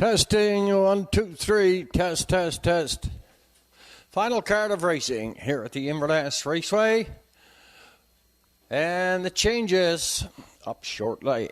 Testing, 1, 2, 3, test. Final card of racing here at the Inverness Raceway. And the changes up shortly.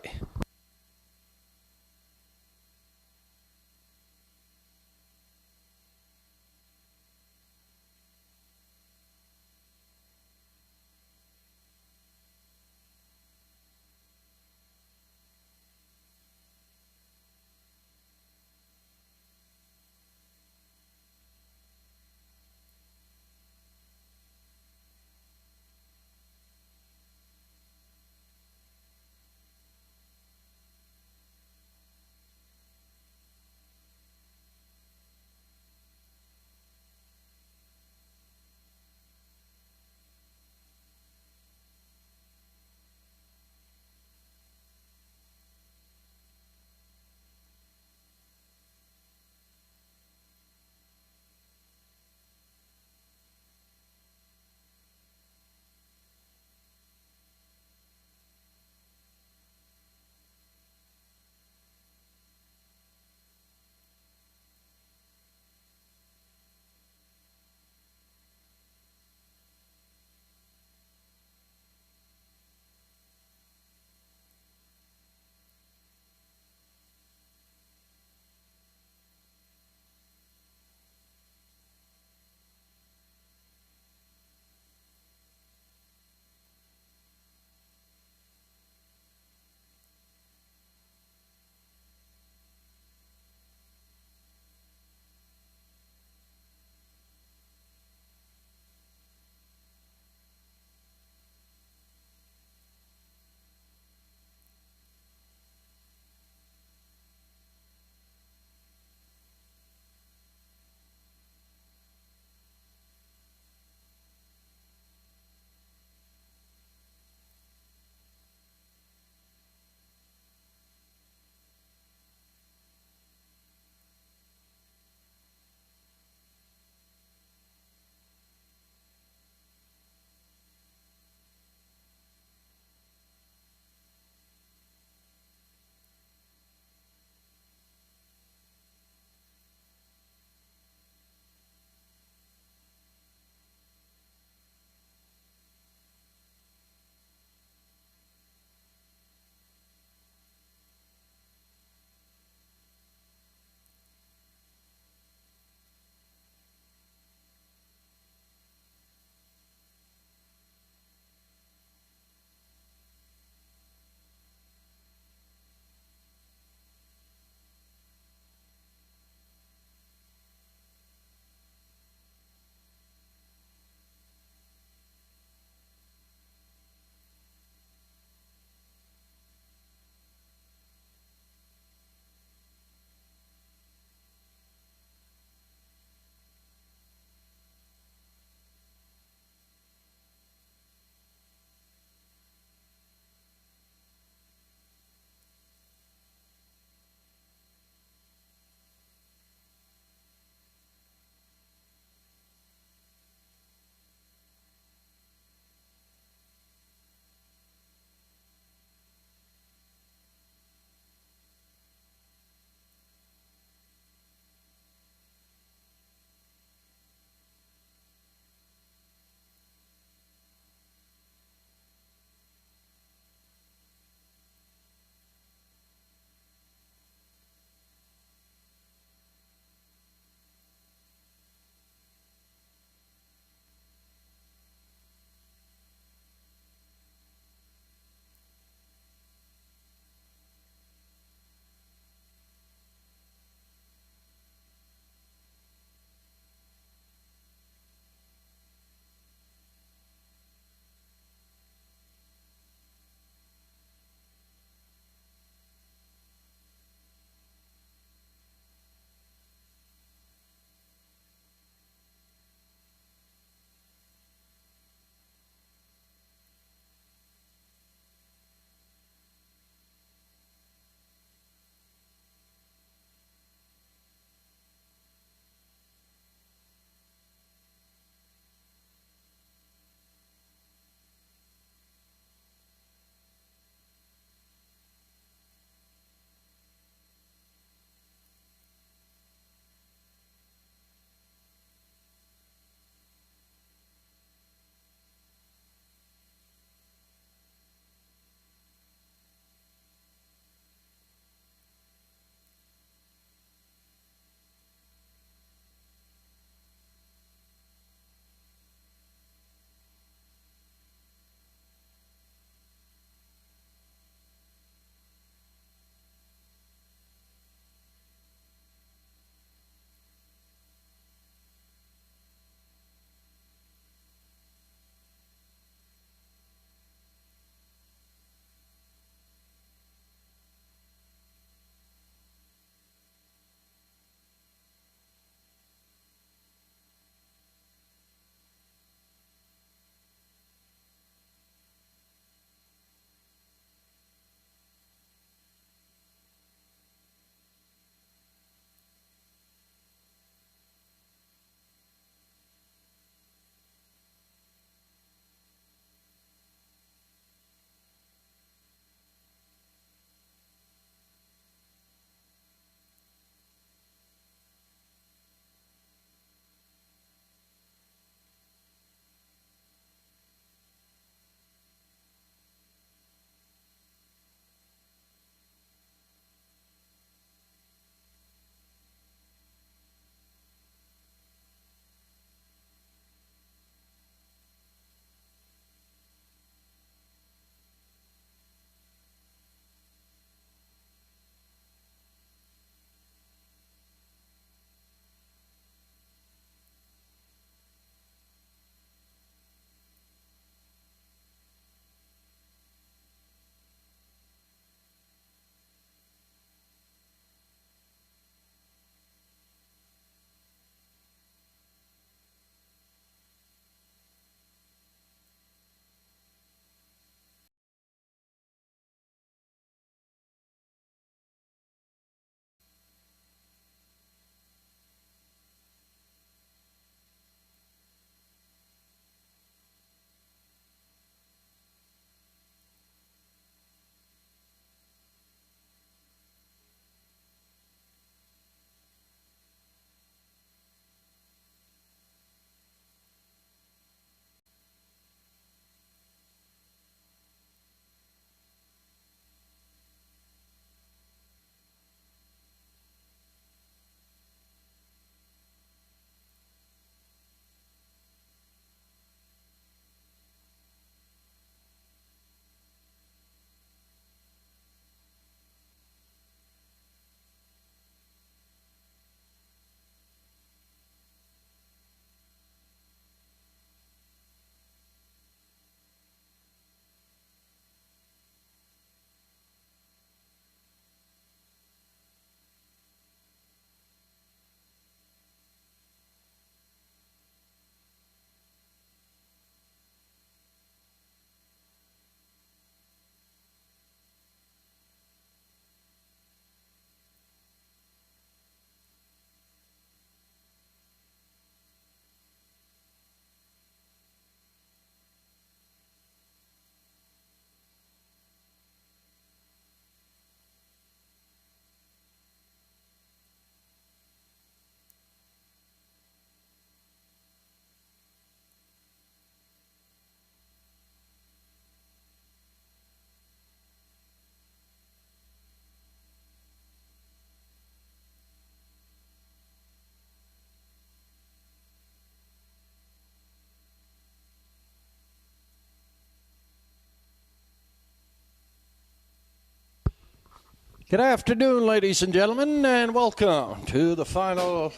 Good afternoon, ladies and gentlemen, and welcome to the final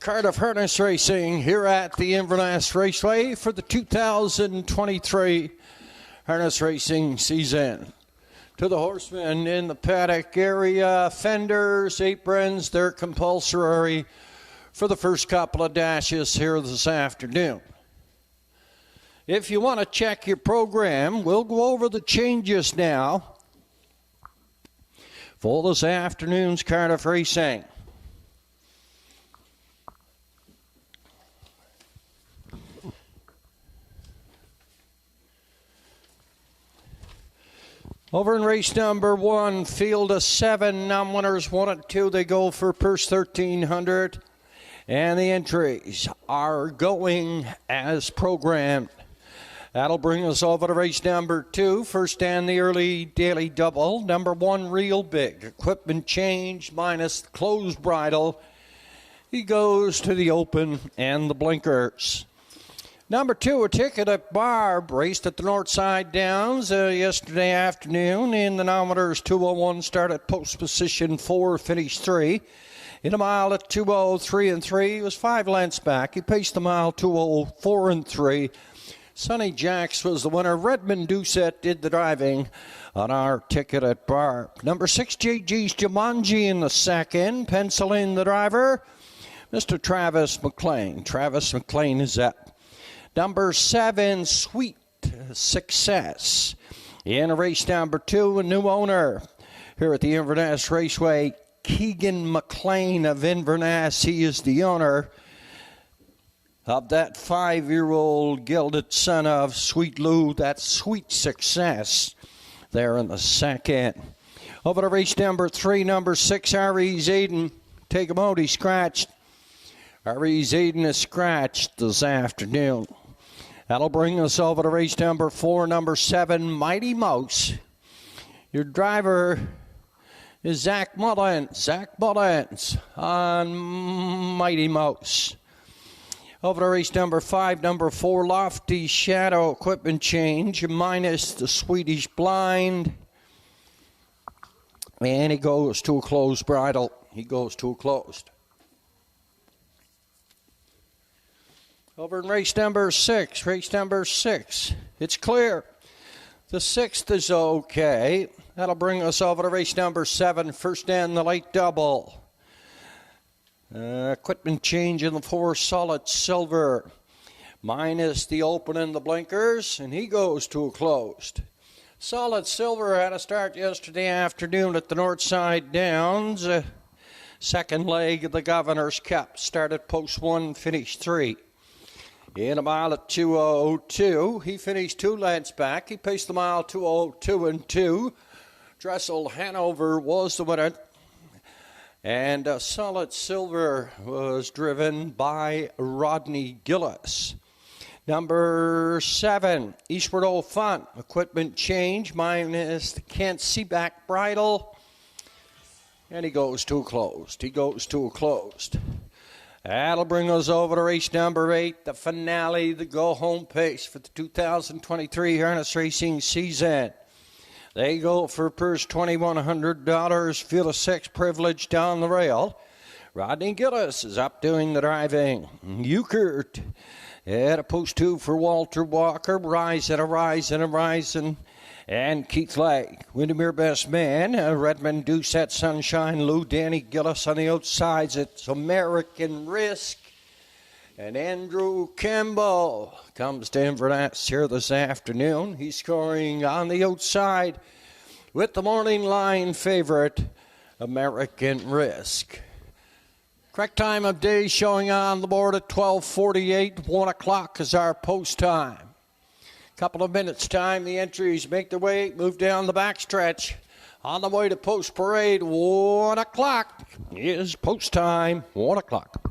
Cardiff Harness Racing here at the Inverness Raceway for the 2023 Harness Racing season. To the horsemen in the paddock area, fenders, aprons, they're compulsory for the first couple of dashes here this afternoon. If you want to check your program, we'll go over the changes now for this afternoon's Cardiff Racing. Over in race number 1, field of 7, non-winners 1 and 2, they go for purse 1,300. And the entries are going as programmed. That'll bring us over to race number 2. First and the early daily double. Number 1, Real Big. Equipment change minus the closed bridle. He goes to the open and the blinkers. Number 2, A Ticket at Barb. Raced at the Northside Downs yesterday afternoon in the nometers 201. Started post position 4, finished 3. In a mile at 2:03 and 3. He was 5 lengths back. He paced the mile 2:04 and 3. Sonny Jacks was the winner. Redmond Doucette did the driving on our Ticket at Barb. Number 6, JG's Jumanji in the second. Pencil in the driver, Mr. Travis McLean. Travis McLean is up. Number 7, Sweet Success. In race number 2, a new owner here at the Inverness Raceway, Keegan McLean of Inverness. He is the owner of that 5-year-old gilded son of Sweet Lou, that Sweet Success there in the second. Over to race number 3, number 6, R.E. Zayden. Take him out, he scratched. R.E. Zayden is scratched this afternoon. That'll bring us over to race number 4, number 7, Mighty Mouse. Your driver is Zach Mullins. Zach Mullins on Mighty Mouse. Over to race number 5, number 4, Lofty Shadow. Equipment change minus the Swedish Blind. And he goes to a closed bridle. He goes to a closed. Over in race number 6, it's clear. The 6th is okay. That'll bring us over to race number 7, first and the late double. Equipment change in the 4, Solid Silver, minus the open and the blinkers, and he goes to a closed. Solid Silver had a start yesterday afternoon at the Northside Downs. Second leg of the Governor's Cup. Started post 1, finished 3. In a mile at 2:02, he finished 2 lengths back. He paced the mile 2:02 and 2. Dressel Hanover was the winner. And Solid Silver was driven by Rodney Gillis. Number 7, Eastward Old Fun. Equipment change minus the Can't See Back bridle. And he goes to a closed. That'll bring us over to race number 8, the finale, the go-home pace for the 2023 Harness Racing season. They go for purse $2,100, field of 6, privilege down the rail. Rodney Gillis is up doing the driving. Euchert at a post 2 for Walter Walker. Rising. And Keith Lake. Windermere Best Man. Redmond Doucette Sunshine. Lou Danny Gillis on the outsides. It's American Risk. And Andrew Campbell comes to Inverness here this afternoon. He's scoring on the outside with the morning line favorite, American Risk. Correct time of day showing on the board at 12:48. 1 o'clock is our post time. Couple of minutes time, the entries make their way, move down the backstretch. On the way to post parade, 1 o'clock is post time, 1 o'clock.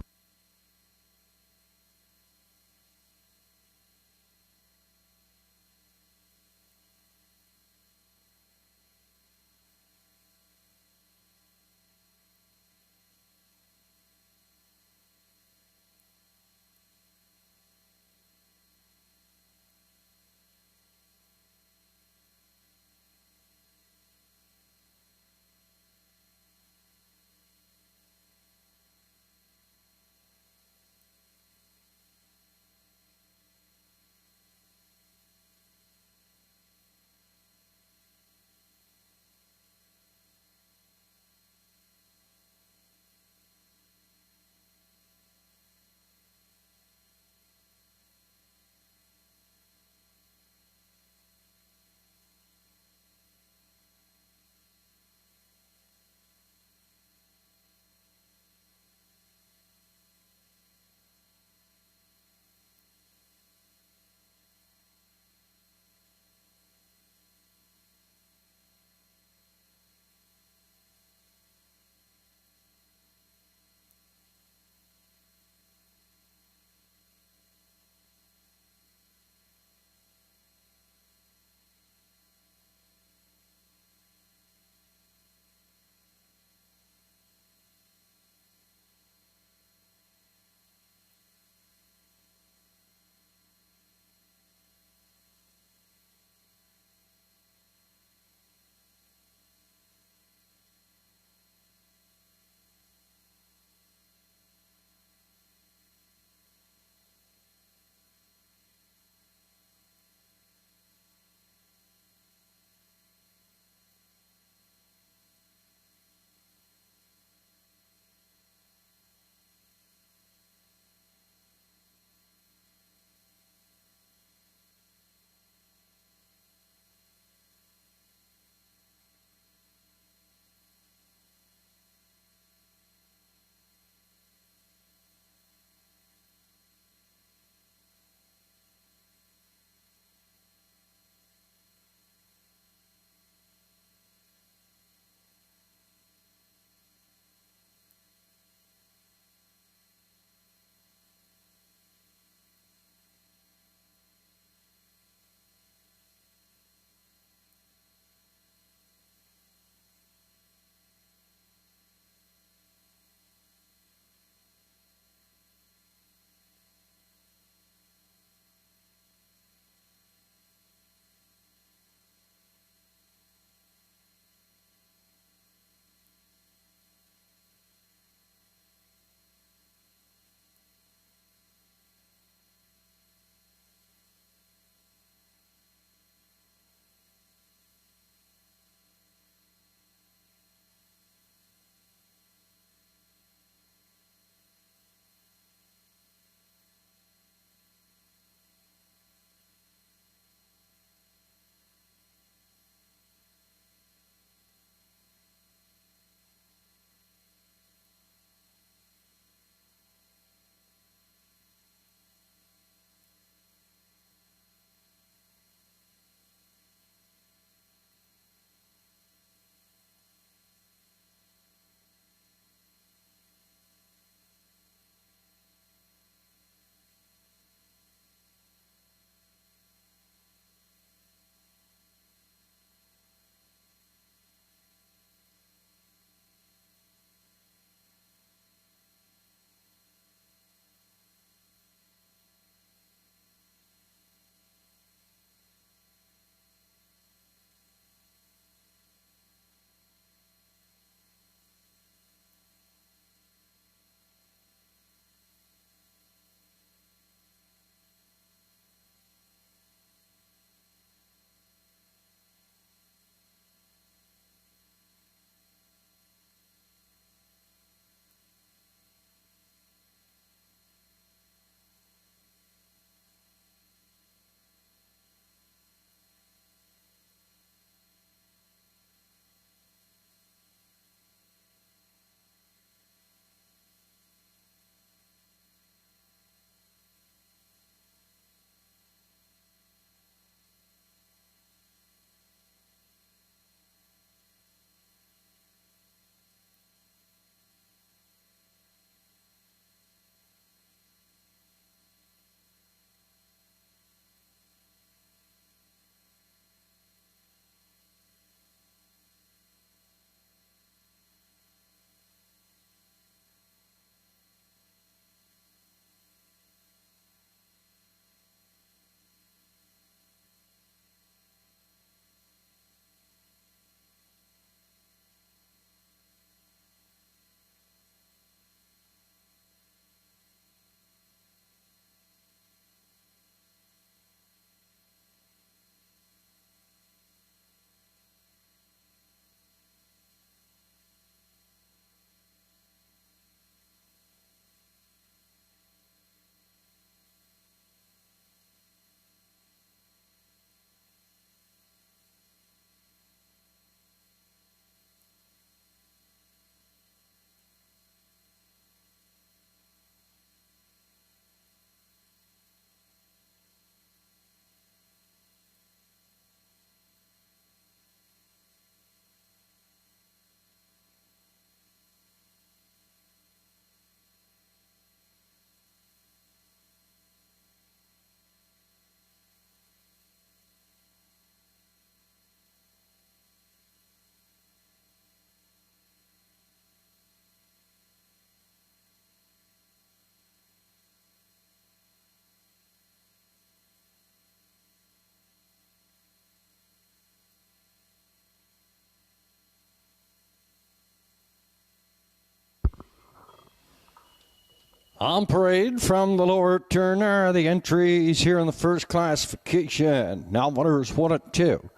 On parade from the lower turn are the entries here in the first classification. Now winners 1 and 2.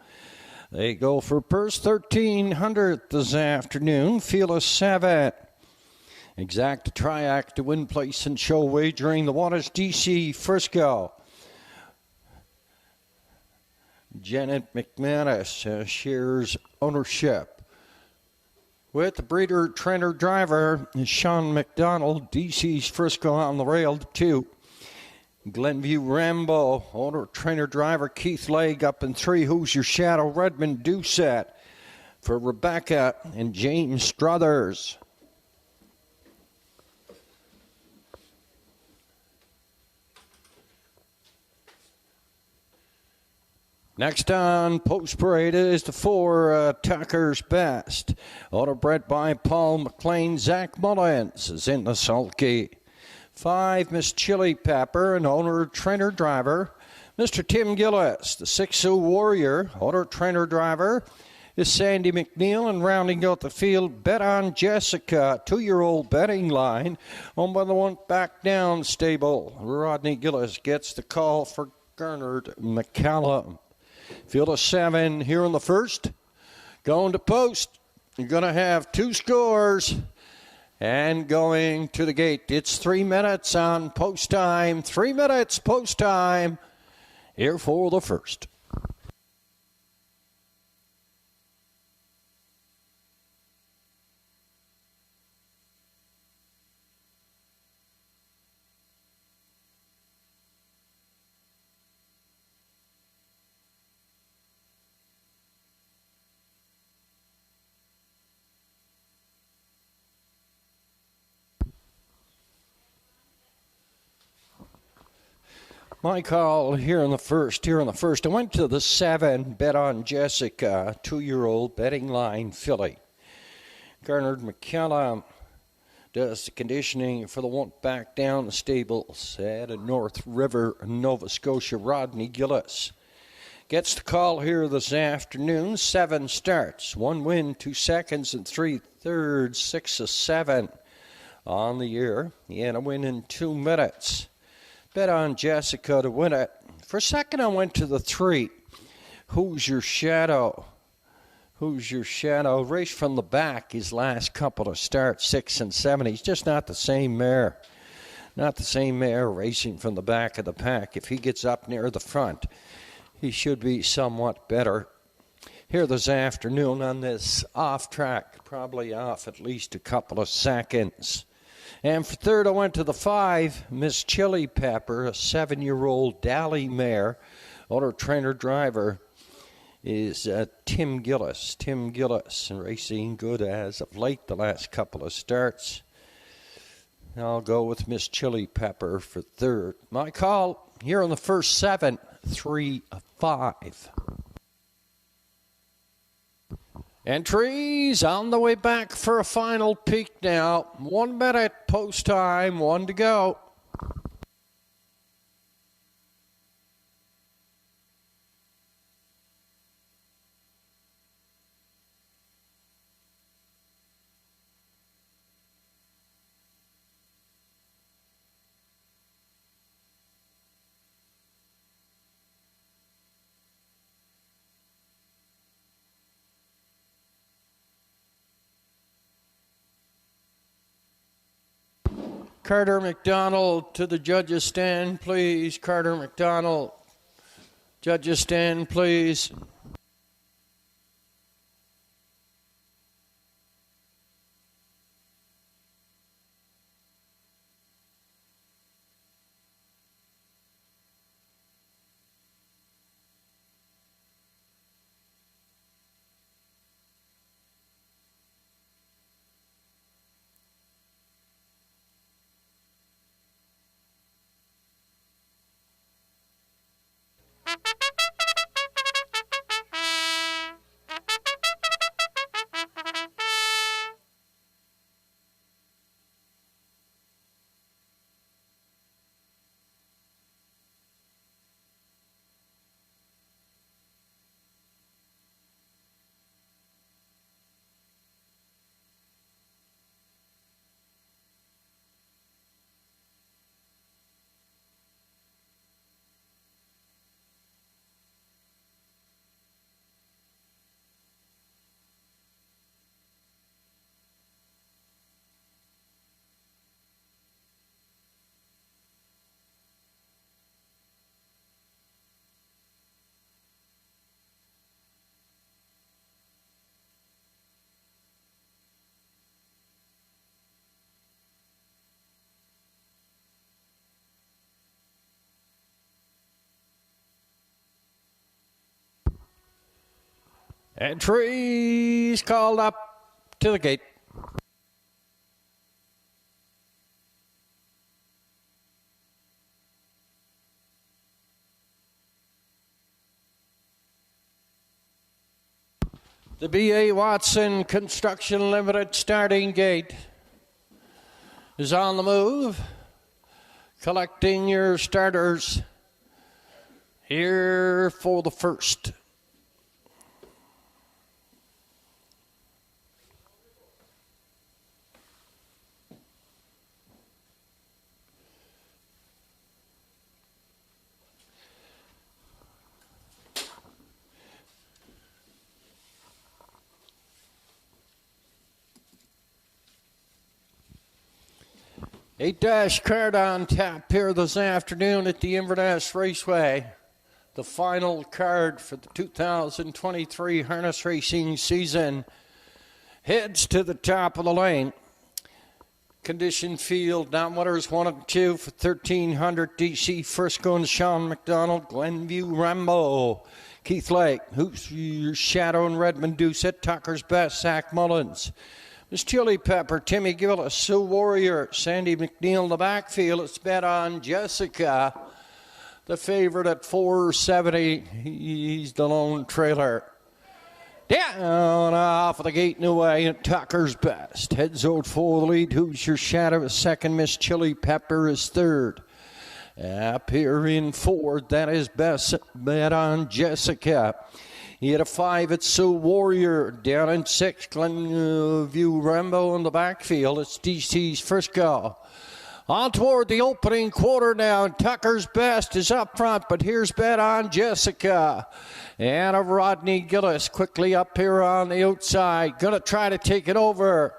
They go for purse 1,300 this afternoon. Field of 7. Exact triac to win place and show wagering. The one is DC Frisco. Janet McManus shares ownership with the breeder, trainer, driver, Sean McDonald. DC's Frisco on the rail to 2. Glenview Rambo, owner, trainer, driver, Keith Legg up in 3. Who's Your Shadow? Redmond Doucette for Rebecca and James Struthers. Next on Post Parade is the 4 Tucker's Best. Auto bred by Paul McLean. Zach Mullins is in the sulky. 5 Miss Chili Pepper, and owner, trainer, driver, Mr. Tim Gillis. The 6 Sioux Warrior, owner, trainer, driver, is Sandy McNeil. And rounding out the field, Bet on Jessica, 2-year-old betting line, owned by the one back down stable. Rodney Gillis gets the call for Gernard McCallum. Field of 7 here in the first. Going to post. You're going to have 2 scores. And going to the gate. It's 3 minutes on post time. 3 minutes post time here for the first. My call here in the first. I went to the 7, Bet on Jessica, 2-year-old betting line filly. Gernard McCallum does the conditioning for the one back down the stables at North River, Nova Scotia. Rodney Gillis gets the call here this afternoon. 7 starts, 1 win, 2 seconds and 3 thirds, 6 of 7 on the year. He had a win in 2 minutes. Bet on Jessica to win it. For second, I went to the 3. Who's Your Shadow? Who's Your Shadow? Race from the back his last couple of starts, 6 and 7. He's just not the same mare. Not the same mare racing from the back of the pack. If he gets up near the front, he should be somewhat better. Here this afternoon on this off track, probably off at least a couple of seconds. And for third, I went to the 5, Miss Chili Pepper, a 7-year-old Dally mare. Owner, trainer, driver is Tim Gillis. Tim Gillis, racing good as of late, the last couple of starts. I'll go with Miss Chili Pepper for third. My call here on the first 7, 3, 5. Entries on the way back for a final peek now. 1 minute post time, 1 to go. Carter McDonald to the judges stand, please. Carter McDonald. Judges stand, please. Entries called up to the gate. The B.A. Watson Construction Limited starting gate is on the move, collecting your starters here for the first. Eight-dash card on tap here this afternoon at the Inverness Raceway. The final card for the 2023 harness racing season heads to the top of the lane. Condition field, down winners 1 and 2 for 1,300. DC Frisco and Sean McDonald. Glenview Rambo. Keith Lake, who's your shadow and Redmond Doucette. Tucker's Best, Zach Mullins. Miss Chili Pepper, Timmy Gillis, Sue Warrior, Sandy McNeil in the backfield. It's bet on Jessica, the favorite at 470. He's the lone trailer. Down off of the gate and away, and Tucker's Best heads out for the lead. Who's your shadow is second. Miss Chili Pepper is third. Up here in fourth, that is Best bet on Jessica. He had a 5 at Sue Warrior. Down in 6, Glenview Rambo in the backfield. It's DC's Frisco. On toward the opening quarter now. Tucker's Best is up front, but here's bet on Jessica. And a Rodney Gillis quickly up here on the outside. Going to try to take it over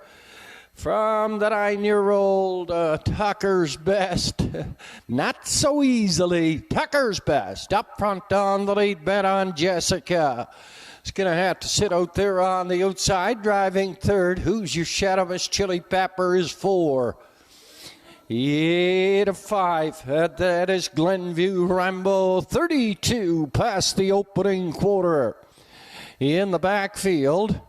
from the 9-year-old Tucker's Best. Not so easily. Tucker's Best up front on the lead, bet on Jessica. It's going to have to sit out there on the outside, driving third. Who's your shadow? Miss Chili Pepper is 4. 8 of 5. That is Glenview Rambo. 32 past the opening quarter. In the backfield,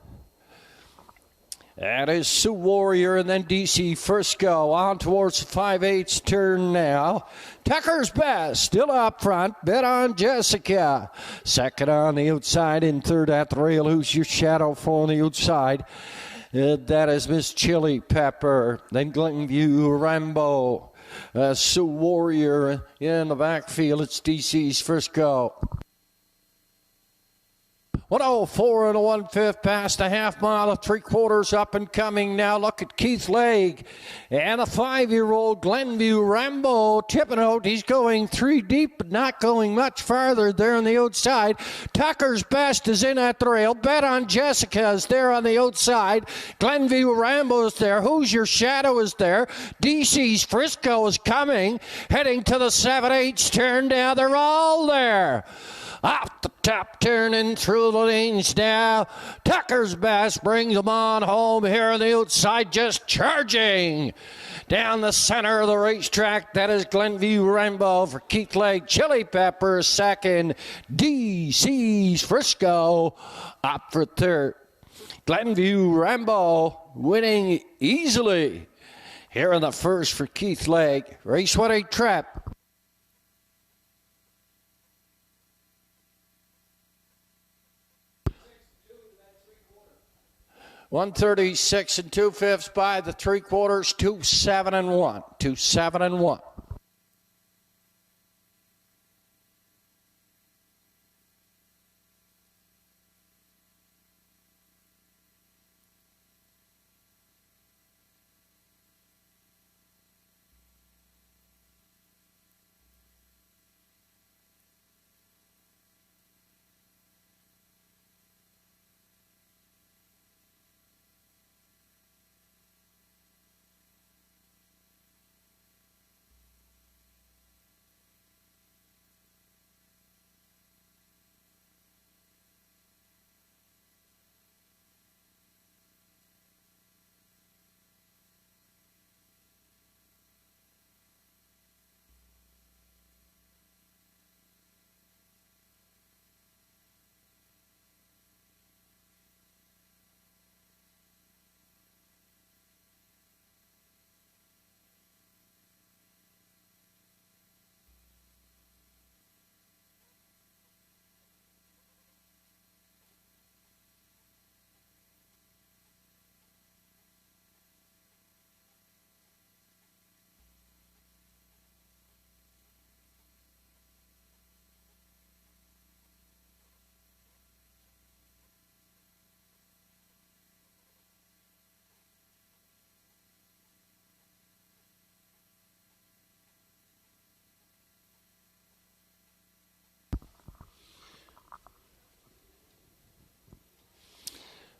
that is Sue Warrior and then DC Frisco on towards the 5/8 turn now. Tucker's Best still up front. Bet on Jessica. Second on the outside and third at the rail. Who's your shadow for the outside? That is Miss Chili Pepper. Then Glenview Rambo. Sue Warrior in the backfield. It's DC's Frisco. 104 and a 1/5 past a half mile of 3/4 up and coming now. Look at Keith Lake and a 5-year-old Glenview Rambo tipping out. He's going 3 deep, but not going much farther there on the outside. Tucker's Best is in at the rail. Bet on Jessica is there on the outside. Glenview Rambo is there. Who's your shadow is there. DC's Frisco is coming, heading to the 7/8 turn now. They're all there. Off the top, turning through the lanes now. Tucker's Best brings them on home here on the outside, just charging down the center of the racetrack. That is Glenview Rambo for Keith Lake. Chili Pepper second. DC's Frisco up for third. Glenview Rambo winning easily here in the first for Keith Lake. Race 1-8 trap. 136 2/5 by the 3/4, 2-7 and 1. 2-7 and 1.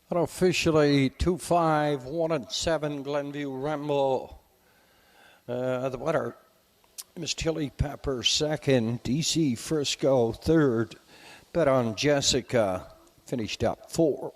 Unofficially 2-5, 1-7, Glenview Rambo. The winner, Miss Chili Pepper second, DC Frisco third. Bet on Jessica finished up 4.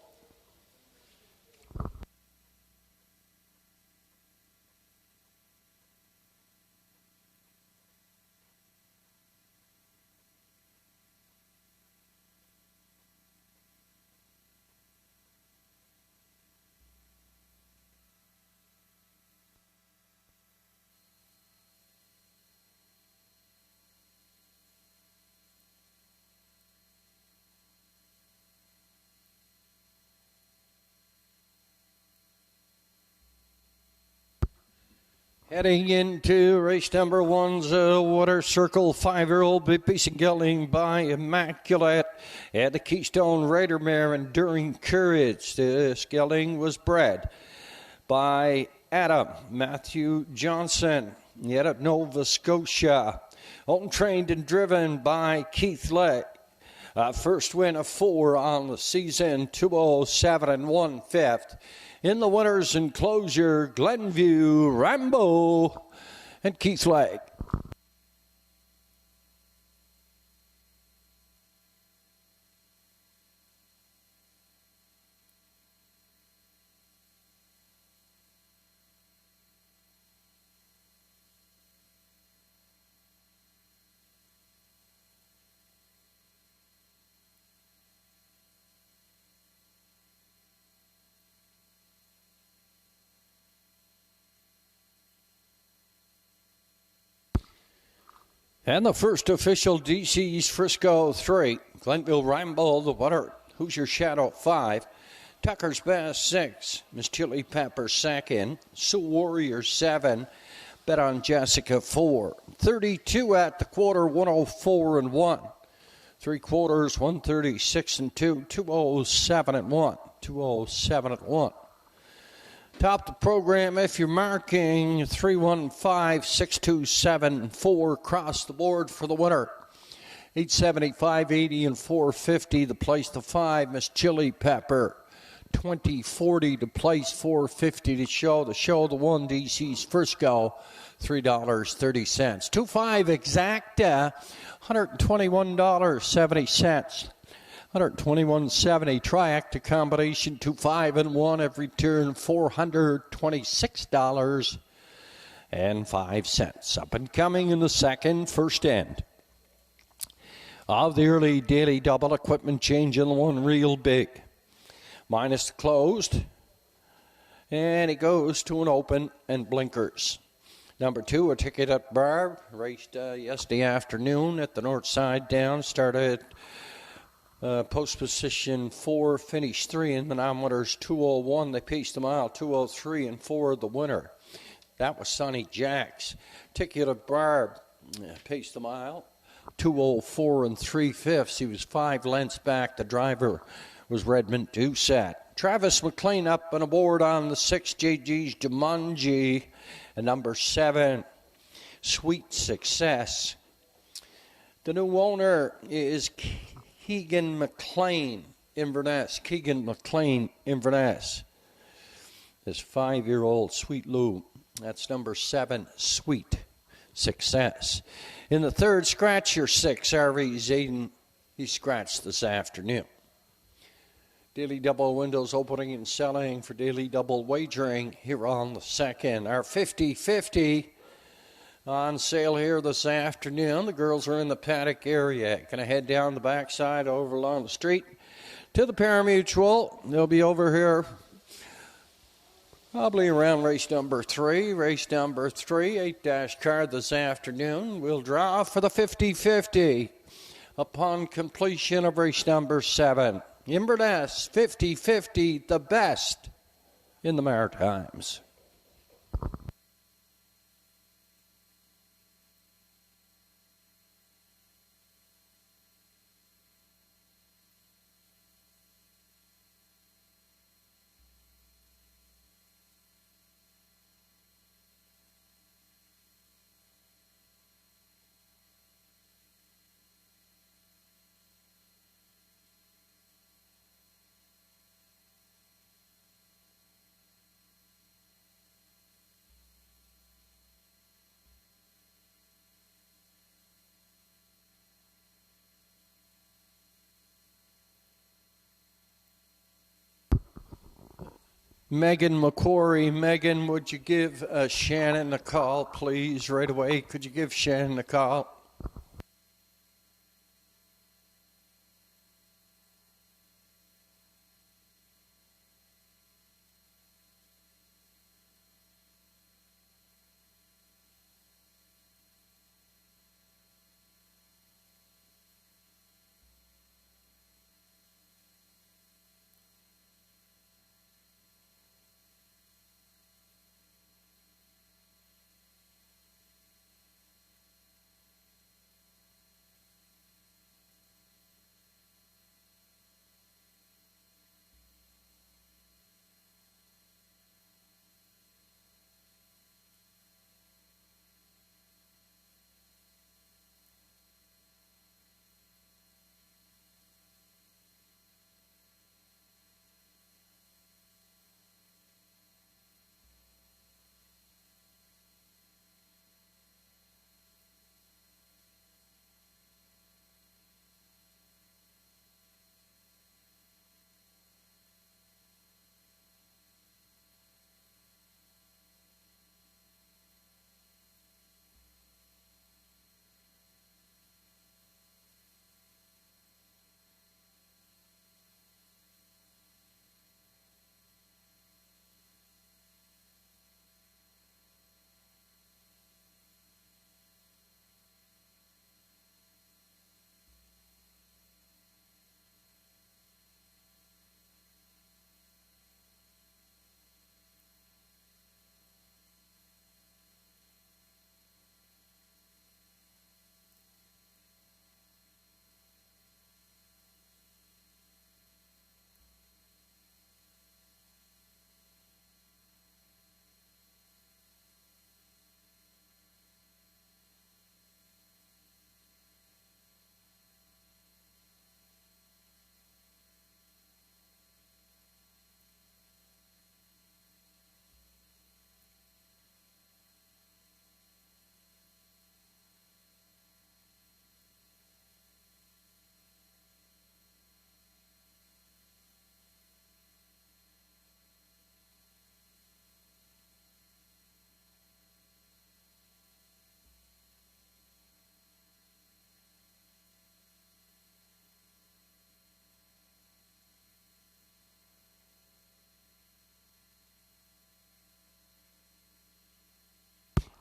Heading into race number 1's Water Circle 5-year-old piece of gelding by Immaculate at the Keystone Raider Mare Enduring Courage. This gelding was bred by Adam Matthew Johnson, yet at Nova Scotia. Owned, trained, and driven by Keith Legg. First win of 4 on the season, 207 1/5. In the winner's enclosure, Glenview Rambo and Keith Legg. And the first official DC's Frisco 3. Glenville Rambo, the winner. Who's Your Shadow 5. Tucker's Best 6. Miss Chili Pepper 2nd. Sioux Warrior 7. Bet on Jessica 4. 32 at the quarter, 104 1. 3 quarters, 136 2. 207 1. 207 1. Top the program if you're marking 315-6274. Across the board for the winner. 875, 80, and 450 to place the 5. Miss Chili Pepper. 2040 to place 450 to show the 1 DC's Frisco. $3.30. 2-5 exacta. $121.70. $121.70 triacta combination, 2, 5, and 1 every turn, $426.05. Up and coming in the second, first end of the early daily double. Equipment change in the 1 real big. Minus the closed. And it goes to an open and blinkers. Number 2, a ticket at Barb. Raced yesterday afternoon at the north side down. Started post position 4, finish 3 in the nominators 201. They paced the mile 203 and 4 the winner. That was Sonny Jacks. Ticket of Barb paced the mile 204 and 3/5. He was 5 lengths back. The driver was Redmond Doucette. Travis McLean up and aboard on the 6, JG's Jumanji, and number 7, Sweet Success. The new owner is Keegan McLean, Inverness. Keegan McLean, Inverness. This 5-year-old Sweet Lou. That's number 7, Sweet Success. In the third, scratch your 6, RV Zayden. He scratched this afternoon. Daily double windows opening and selling for daily double wagering here on the second. Our 50-50 on sale here this afternoon. The girls are in the paddock area. Going to head down the backside over along the street to the Parimutuel. They'll be over here probably around race number 3. Race number 3, 8-dash card this afternoon. We'll draw for the 50-50 upon completion of race number 7. Inverness 50-50, the best in the Maritimes. Megan McQuarrie. Megan, would you give Shannon a call, please, right away? Could you give Shannon a call?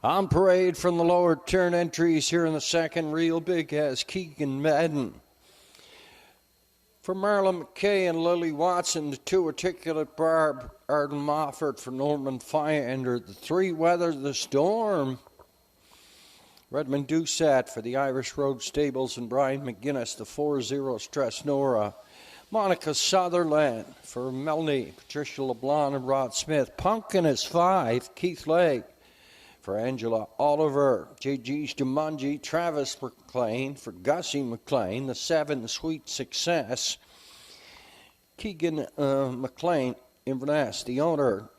On parade from the lower turn entries here in the second, real big has Keegan Madden. For Marlon McKay and Lily Watson, the two Articulate Barb, Arden Moffat for Norman Finder. The three Weather the Storm. Redmond Doucette for the Irish Road Stables and Brian McGuinness, the 4-0 Stress Nora. Monica Sutherland for Melanie, Patricia LeBlanc and Rod Smith. Pumpkin is 5, Keith Legg for Angela Oliver. J.G. Jumanji, Travis McLean for Gussie McLean. The 7, Sweet Success. Keegan McLean, Inverness. The owner,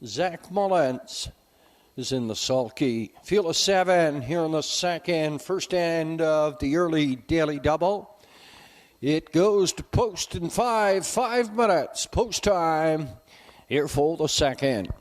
Zach Mullins, is in the sulky. Field of 7 here in the second. First end of the early daily double. It goes to post in 5 minutes. Post time here for the second.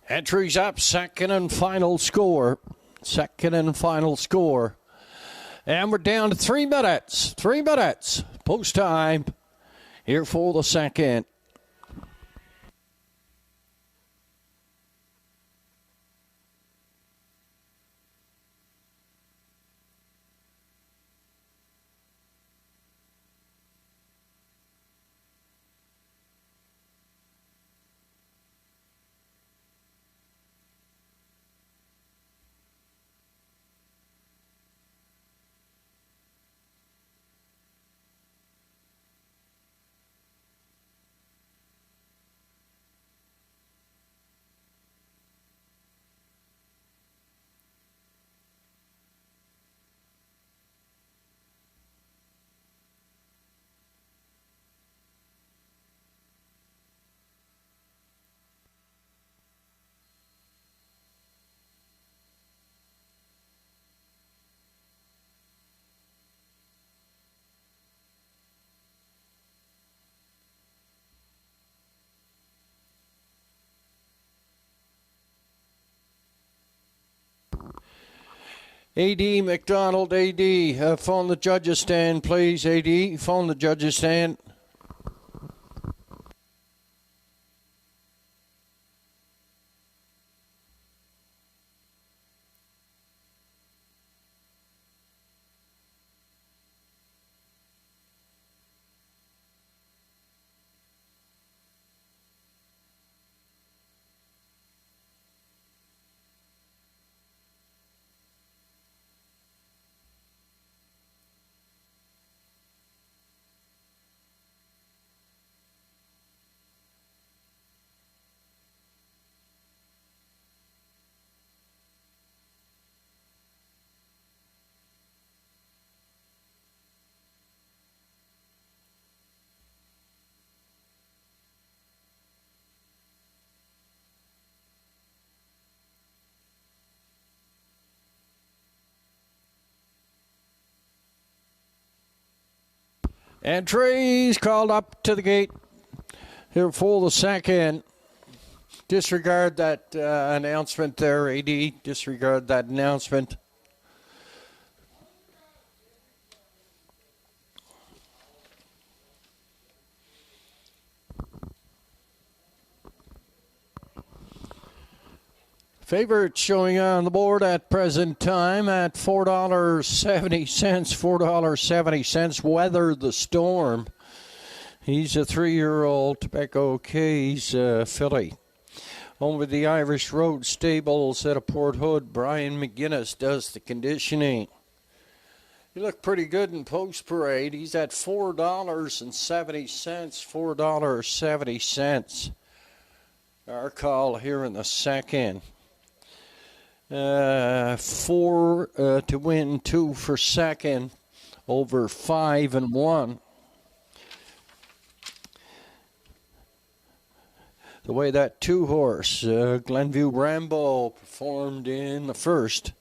Entries up, second and final score. Second and final score. And we're down to 3 minutes. 3 minutes. Post time here for the second. A.D. McDonald, A.D. Phone the judges stand, please. A.D. Phone the judges stand. Entries called up to the gate here for the second. Disregard that announcement there, AD. Disregard that announcement. Favorites showing on the board at present time at $4.70. $4.70. Weather the Storm. He's a 3-year-old Tobacco Case filly. Over the Irish Road Stables at Port Hood, Brian McGuinness does the conditioning. He looked pretty good in Post Parade. He's at $4.70. $4.70. Our call here in the second. 4 to win, 2 for second, over 5 and 1. The way that 2-horse, Glenview Rambo, performed in the first.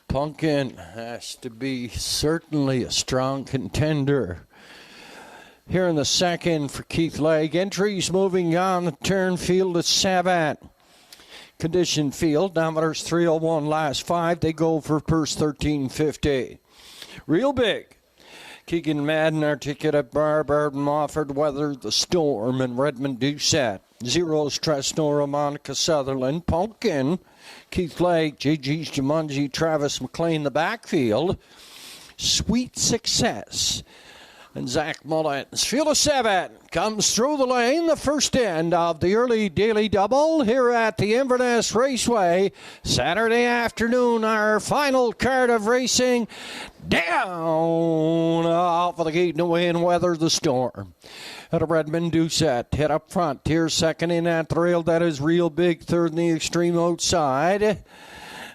Pumpkin has to be certainly a strong contender. Here in the second for Keith Legg. Entries moving on the turn field at Savat. Condition field, diameters 301, last 5. They go for purse 1350. Real big. Keegan Madden, Articulate Bar, Barton Mofford, Weather the Storm, and Redmond Doucette. Zero Stress, Nora, Monica Sutherland, Pumpkin, Keith Legg, J.G. Jumanji, Travis McLean, the backfield. Sweet Success. And Zach Mullins. Field of 7 comes through the lane. The first end of the early daily double here at the Inverness Raceway. Saturday afternoon, our final card of racing. Down off of the gate and away and Weather the Storm. At a Redmond Doucette. Hit up front. Here second in at the rail. That is Real Big. Third in the extreme outside.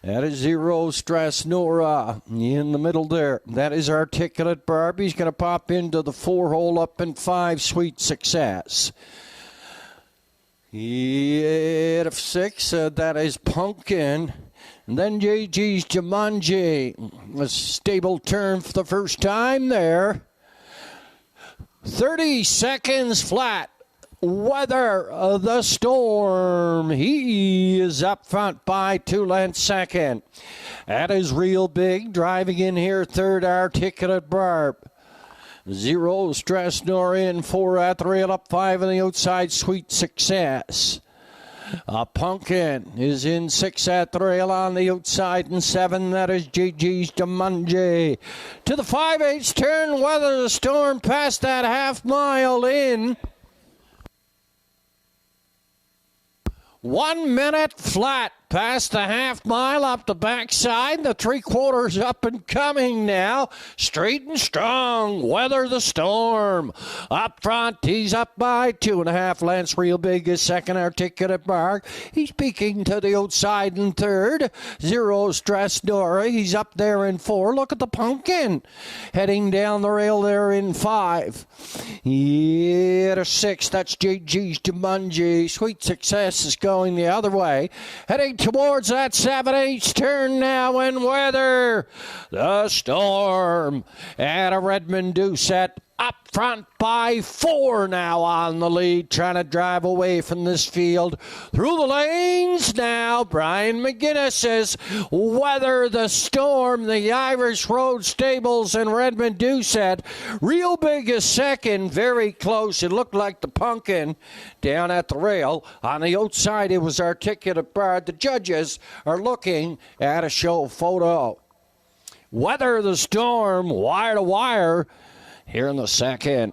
That is Zero Stress Nora in the middle there. That is Articulate Barb. He's going to pop into the 4-hole up in 5, Sweet Success. 8 of 6, that is Pumpkin. And then JG's Jumanji. A stable turn for the first time there. 30 seconds flat. Weather the Storm. He is up front by 2 lengths second. That is Real Big. Driving in here third, Articulate Barb. Zero Stress Nor in 4 at the rail, up 5 on the outside, Sweet Success. Pumpkin is in 6 at the rail on the outside, and 7, that is JG's Jumanji. To the 5/8 turn, Weather the Storm past that half mile in 1 minute flat. Past the half mile, up the backside, the 3/4 up and coming now. Straight and strong, Weather the Storm. Up front, he's up by 2.5 lengths. Real Big is second, Articulate Bark. He's peeking to the outside in third. Zero Stress Nora, he's up there in 4. Look at the Pumpkin heading down the rail there in 5. Yeah, to 6, that's JG's Jumanji. Sweet Success is going the other way. Heading towards that 7/8 turn now, and Weather the Storm at a Redmond Doucette up front by 4 now on the lead, trying to drive away from this field. Through the lanes now, Brian McGuinness says Weather the Storm, the Irish Road Stables and Redmond Doucette. Real Big is second, very close. It looked like the Pumpkin down at the rail. On the outside, it was Articulate Bird. The judges are looking at a show photo. Weather the Storm, wire to wire, here in the second.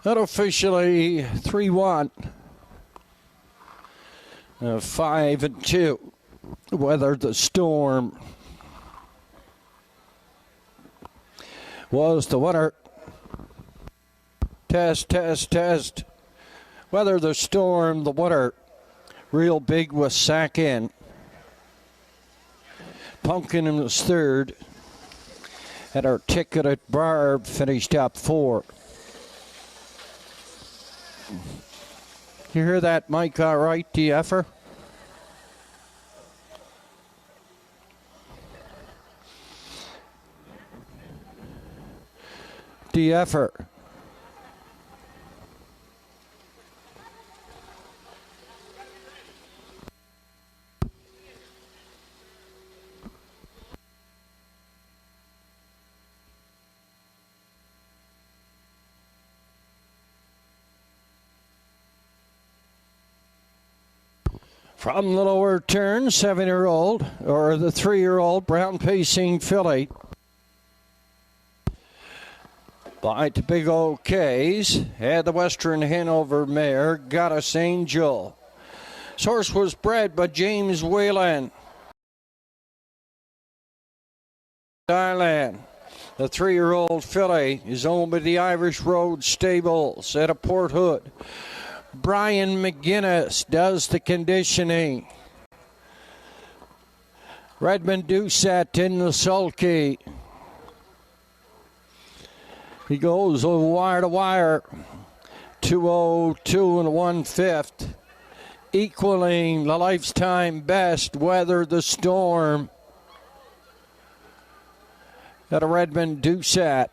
Unofficially 3-1. 5-2. Weather the Storm was the winner. Test. Weather the Storm, the winner. Real Big was second. Pumpkin was third. And Articulate Barb finished up 4. You hear that, Mike, all right, DFer? DFer. From the lower turn, 7-year-old, or the 3-year-old brown pacing filly. By the Big OKs, had the Western Hanover mare, Goddess Angel. Source was bred by James Whalen. Thailand. The 3-year-old filly is owned by the Irish Road Stables at a Port Hood. Brian McGuinness does the conditioning. Redmond Doucette in the sulky. He goes wire to wire. 2:02 1/5. Equaling the lifetime best, Weather the Storm. At a Redmond Doucette.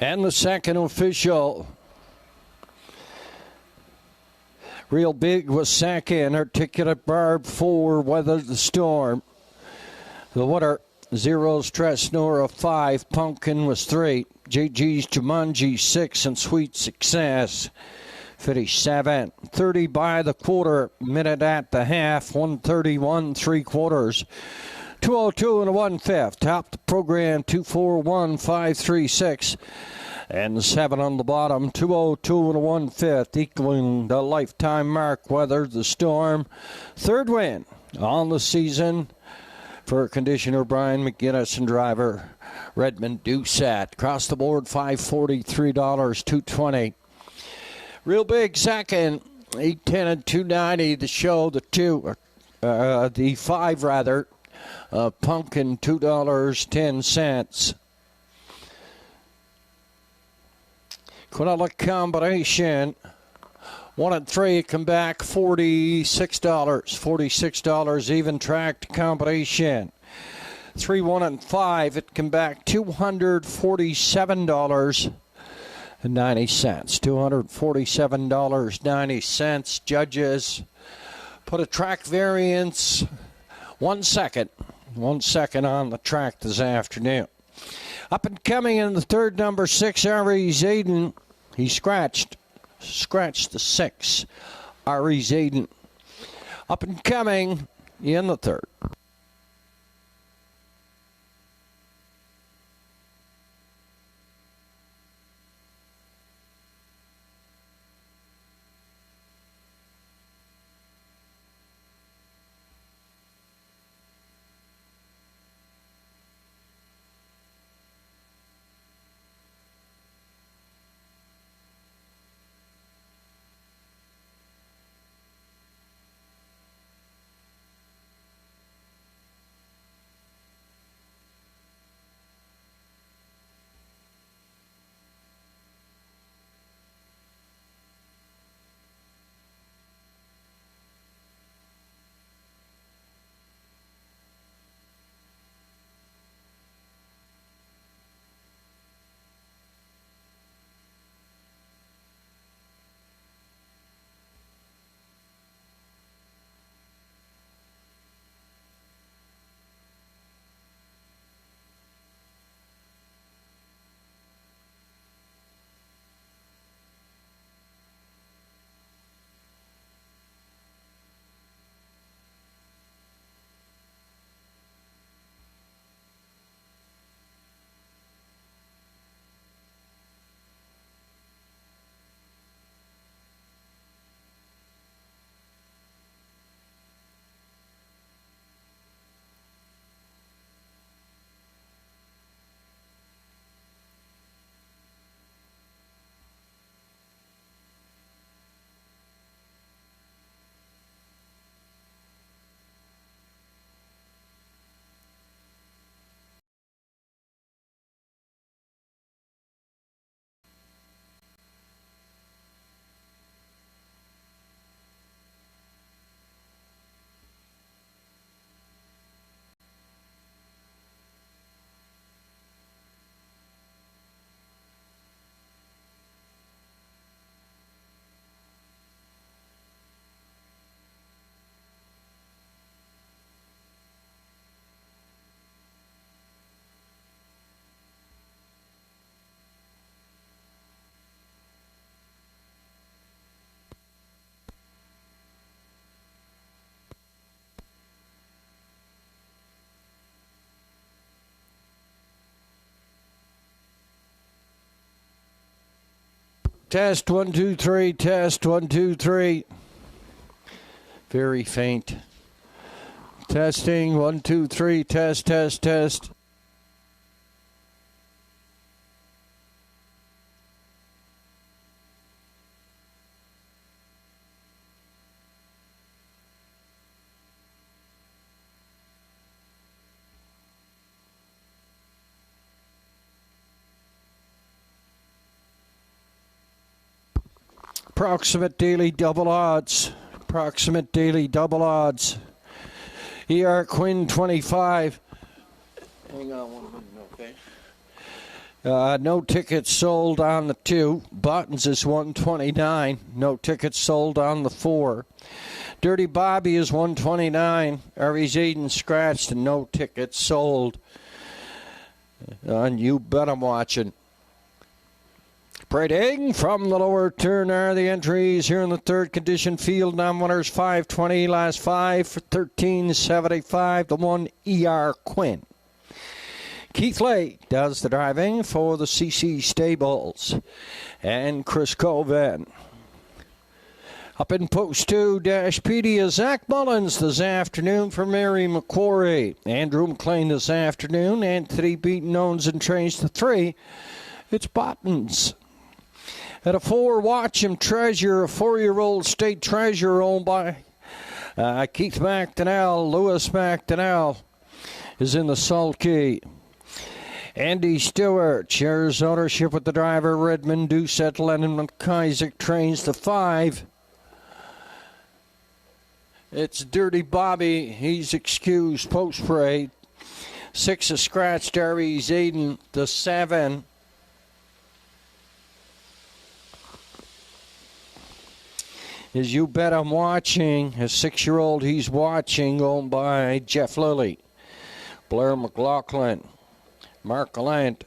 And the second official. Real Big was second. Articulate Barb 4, Weather the Storm. The winner, Zero Stress Nora 5. Pumpkin was 3. JG's Jumanji 6. And Sweet Success finished 7. 30 by the quarter. Minute at the half. 131 3/4. 2:02 1/5. Top the program 241.536. And 7 on the bottom. 2:02 1/5. Equaling the lifetime mark. Weather the Storm. Third win on the season for conditioner Brian McGuinness and driver Redmond Doucette. Across the board $543, $220. Real Big second. 810 and 290. The show, the 5 rather. Pumpkin $2.10. Quinella combination 1 and 3 come back $46. Even tracked combination 3, 1 and 5 it come back $247.90. $247.90. Judges put a track variance 1 second on the track this afternoon. Up and coming in the third, number 6, Ari Zayden. He scratched the 6, Ari Zayden. Up and coming in the third. test, 1, 2, 3, test, 1, 2, 3. Very faint. Testing, 1, 2, 3, test, test, test. Approximate daily double odds. Approximate daily double odds. ER Quinn 25. Hang on 1 minute, okay. No tickets sold on the 2. Buttons is 129. No tickets sold on the 4. Dirty Bobby is 129. Aries Eden scratched and no tickets sold. And you bet I'm watching. Braiding from the lower turn are the entries here in the third condition field. Non-winners 520, last 5 for 1375. The 1 ER Quinn. Keith Lake does the driving for the CC Stables. And Chris Coven. Up in post 2, Dashpedia, Zach Mullins this afternoon for Mary McQuarrie. Andrew McLean this afternoon. Anthony Beaton owns and trains the 3. It's Buttons. At a 4, Watch Him Treasure, a 4-year-old state treasure owned by Keith McDonnell. Lewis McDonnell is in the sulky. Andy Stewart shares ownership with the driver. Redmond Doucette, Lennon McIsaac trains the 5. It's Dirty Bobby. He's excused post-parade. 6 is scratched. Aries Aiden, the 7. Is You Bet I'm Watching, a 6-year-old he's watching, owned by Jeff Lilly, Blair McLaughlin, Mark Lant.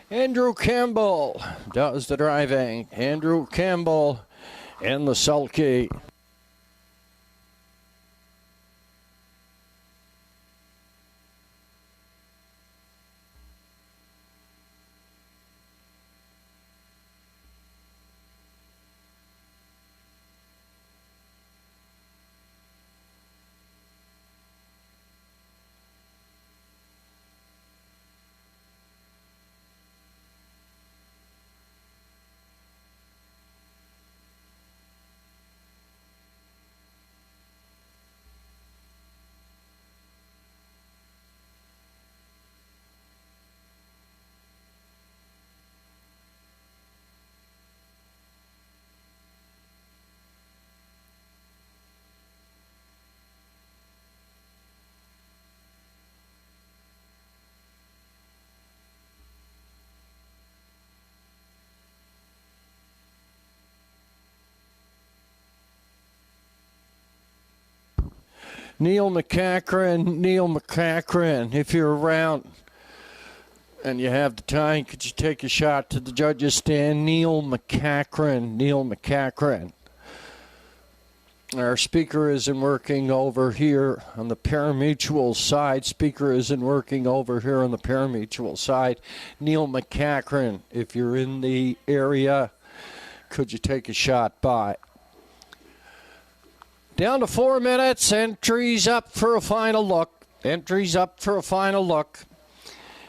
Andrew Campbell does the driving. Andrew Campbell in the sulky. Neil McCachran, if you're around and you have the time, could you take a shot to the judges stand? Neil McCachran. Our speaker isn't working over here on the parimutuel side. Neil McCachran, if you're in the area, could you take a shot by? Down to 4 minutes. Entries up for a final look.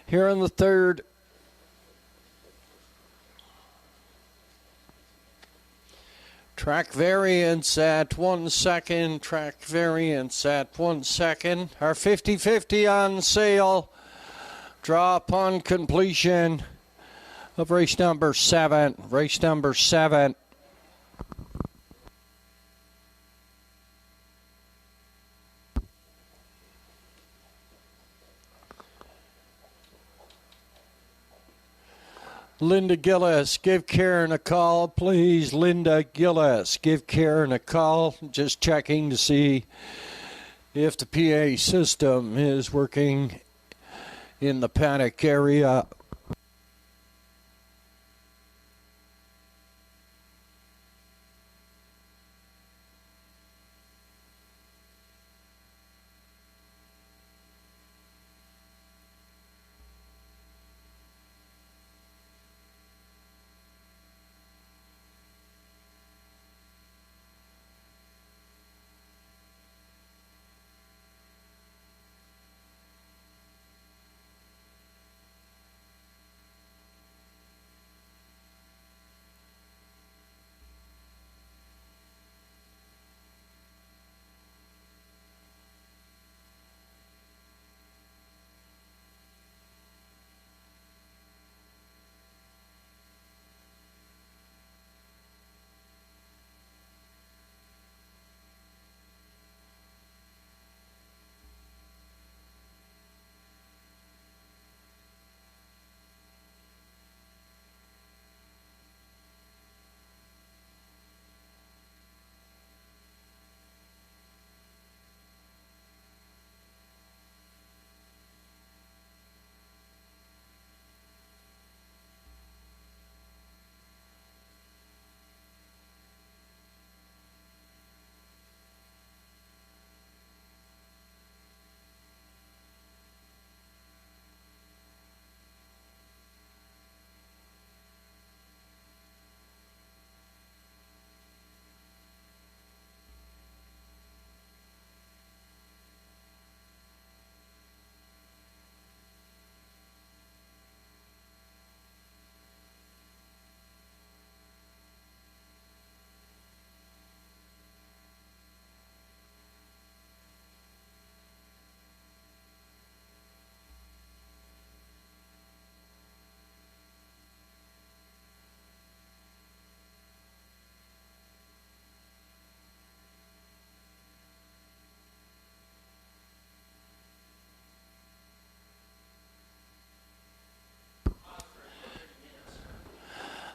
Here in the third. Track variance at 1 second. Our 50-50 on sale. Draw upon completion of race number 7. Linda Gillis, give Karen a call, please. Linda Gillis, give Karen a call. Just checking to see if the PA system is working in the paddock area.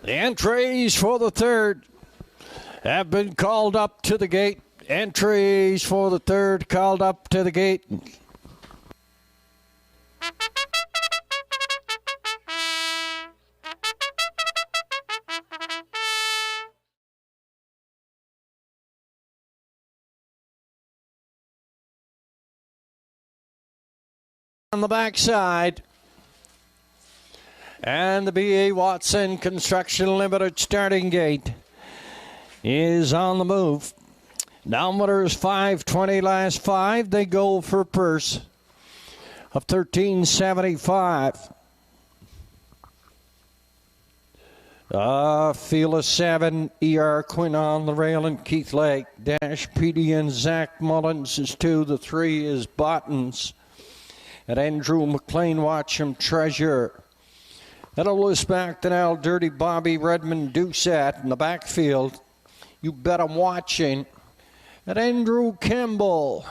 The entries for the third have been called up to the gate. Entries for the third called up to the gate. On the backside. And the B.A. Watson Construction Limited starting gate is on the move. Numbers 520 last five. They go for a purse of $13.75. Field of 7, E.R. Quinn on the rail and Keith Lake. Dash Petey and Zach Mullins is 2. The 3 is Bottons. And Andrew McLean, Watch Him Treasure. That'll loose back to now Dirty Bobby Redmond Doucette in the backfield. You Bet I'm Watching. And Andrew Campbell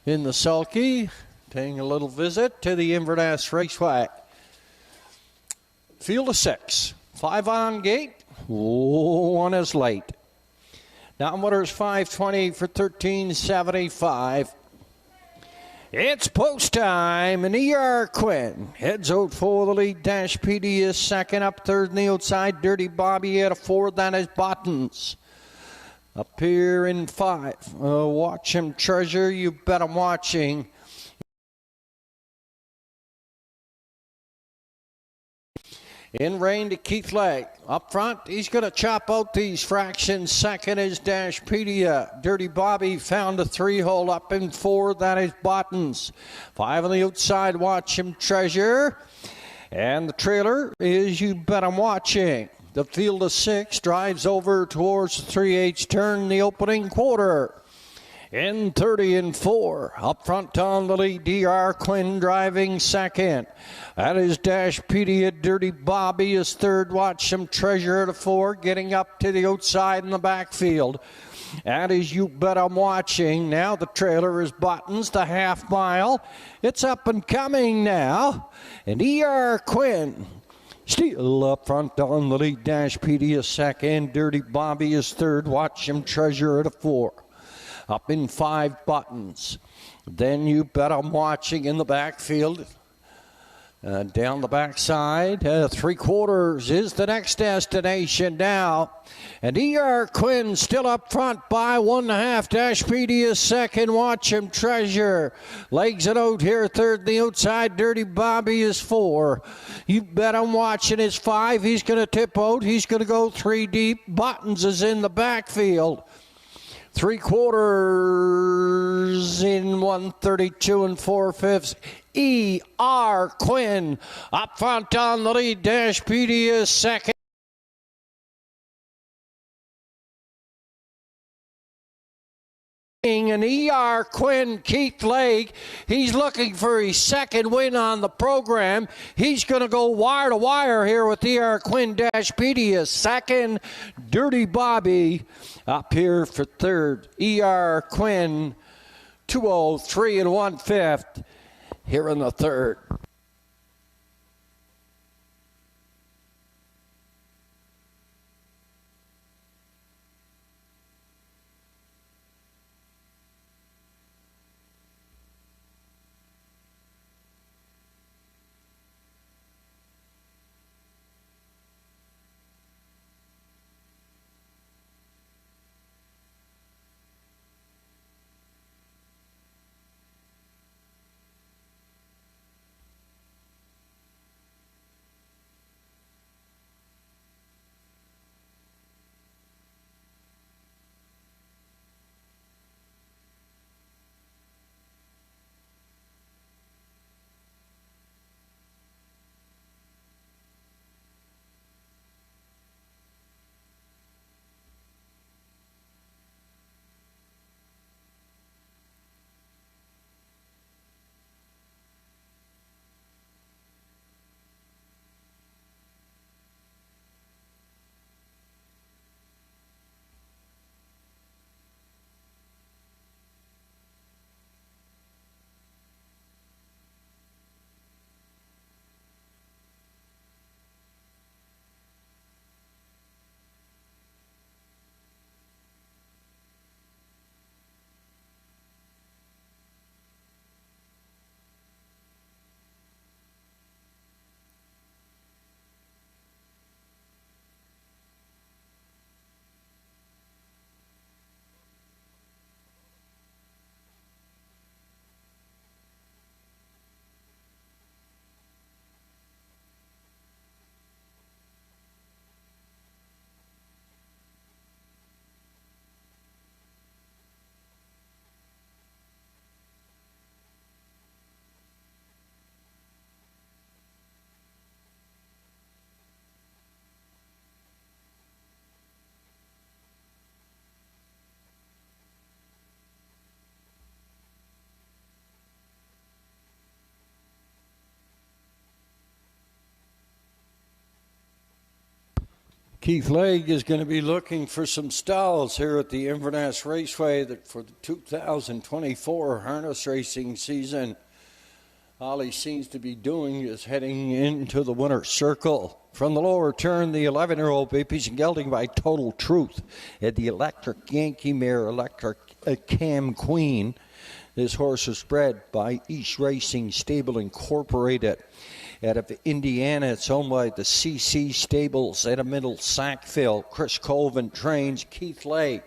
in the sulky, paying a little visit to the Inverness Raceway. Field of 6. 5 on gate. 1 is late. Downwaters 520 for $13.75. It's post time, and E.R. Quinn heads out for the lead. Dash PD is second, up third on the outside. Dirty Bobby at a 4, that is Bottons. Up here in 5, Watch Him Treasure, You Bet I'm Watching. In rain to Keith Lake. Up front, he's going to chop out these fractions. Second is Dashpedia. Dirty Bobby found a 3-hole. Up in 4, that is Bottons. 5 on the outside, Watch Him Treasure. And the trailer is You Bet I'm Watching. The field of 6 drives over towards the 3/8 turn, the opening quarter. In 30 and 4, up front on the lead, D.R. Quinn driving second. That is Dashpedia. Dirty Bobby is third. Watch Him Treasure at a 4, getting up to the outside in the backfield. That is You Bet I'm Watching. Now the trailer is Bottons, the half mile. It's up and coming now. And E.R. Quinn still up front on the lead. Dashpedia second. Dirty Bobby is third. Watch Him Treasure at a 4. Up in 5, Bottons. Then You Bet I'm Watching in the backfield. Down the backside, 3/4 is the next destination now. And E.R. Quinn still up front by 1.5. Dashpedia second. Watch Him Treasure. Legs it out here, third. The outside, Dirty Bobby is 4. You Bet I'm Watching is 5. He's going to tip out. He's going to go 3 deep. Bottons is in the backfield. 3/4 in 132 and 4/5. E.R. Quinn up front on the lead. Dashpedia second. And E.R. Quinn, Keith Lake, he's looking for his second win on the program. He's going to go wire to wire here with E.R. Quinn. Dashpedia second. Dirty Bobby up here for third. E.R. Quinn 203 and 1/5 here in the third. Keith Legge is going to be looking for some stalls here at the Inverness Raceway for the 2024 harness racing season. All he seems to be doing is heading into the winner's circle. From the lower turn, the 11-year-old Beepies and gelding by Total Truth at the Electric Yankee Mare Electric Cam Queen. This horse is bred by East Racing Stable Incorporated out of Indiana. It's owned by the CC Stables at a Middle Sackville. Chris Colvin trains. Keith Legge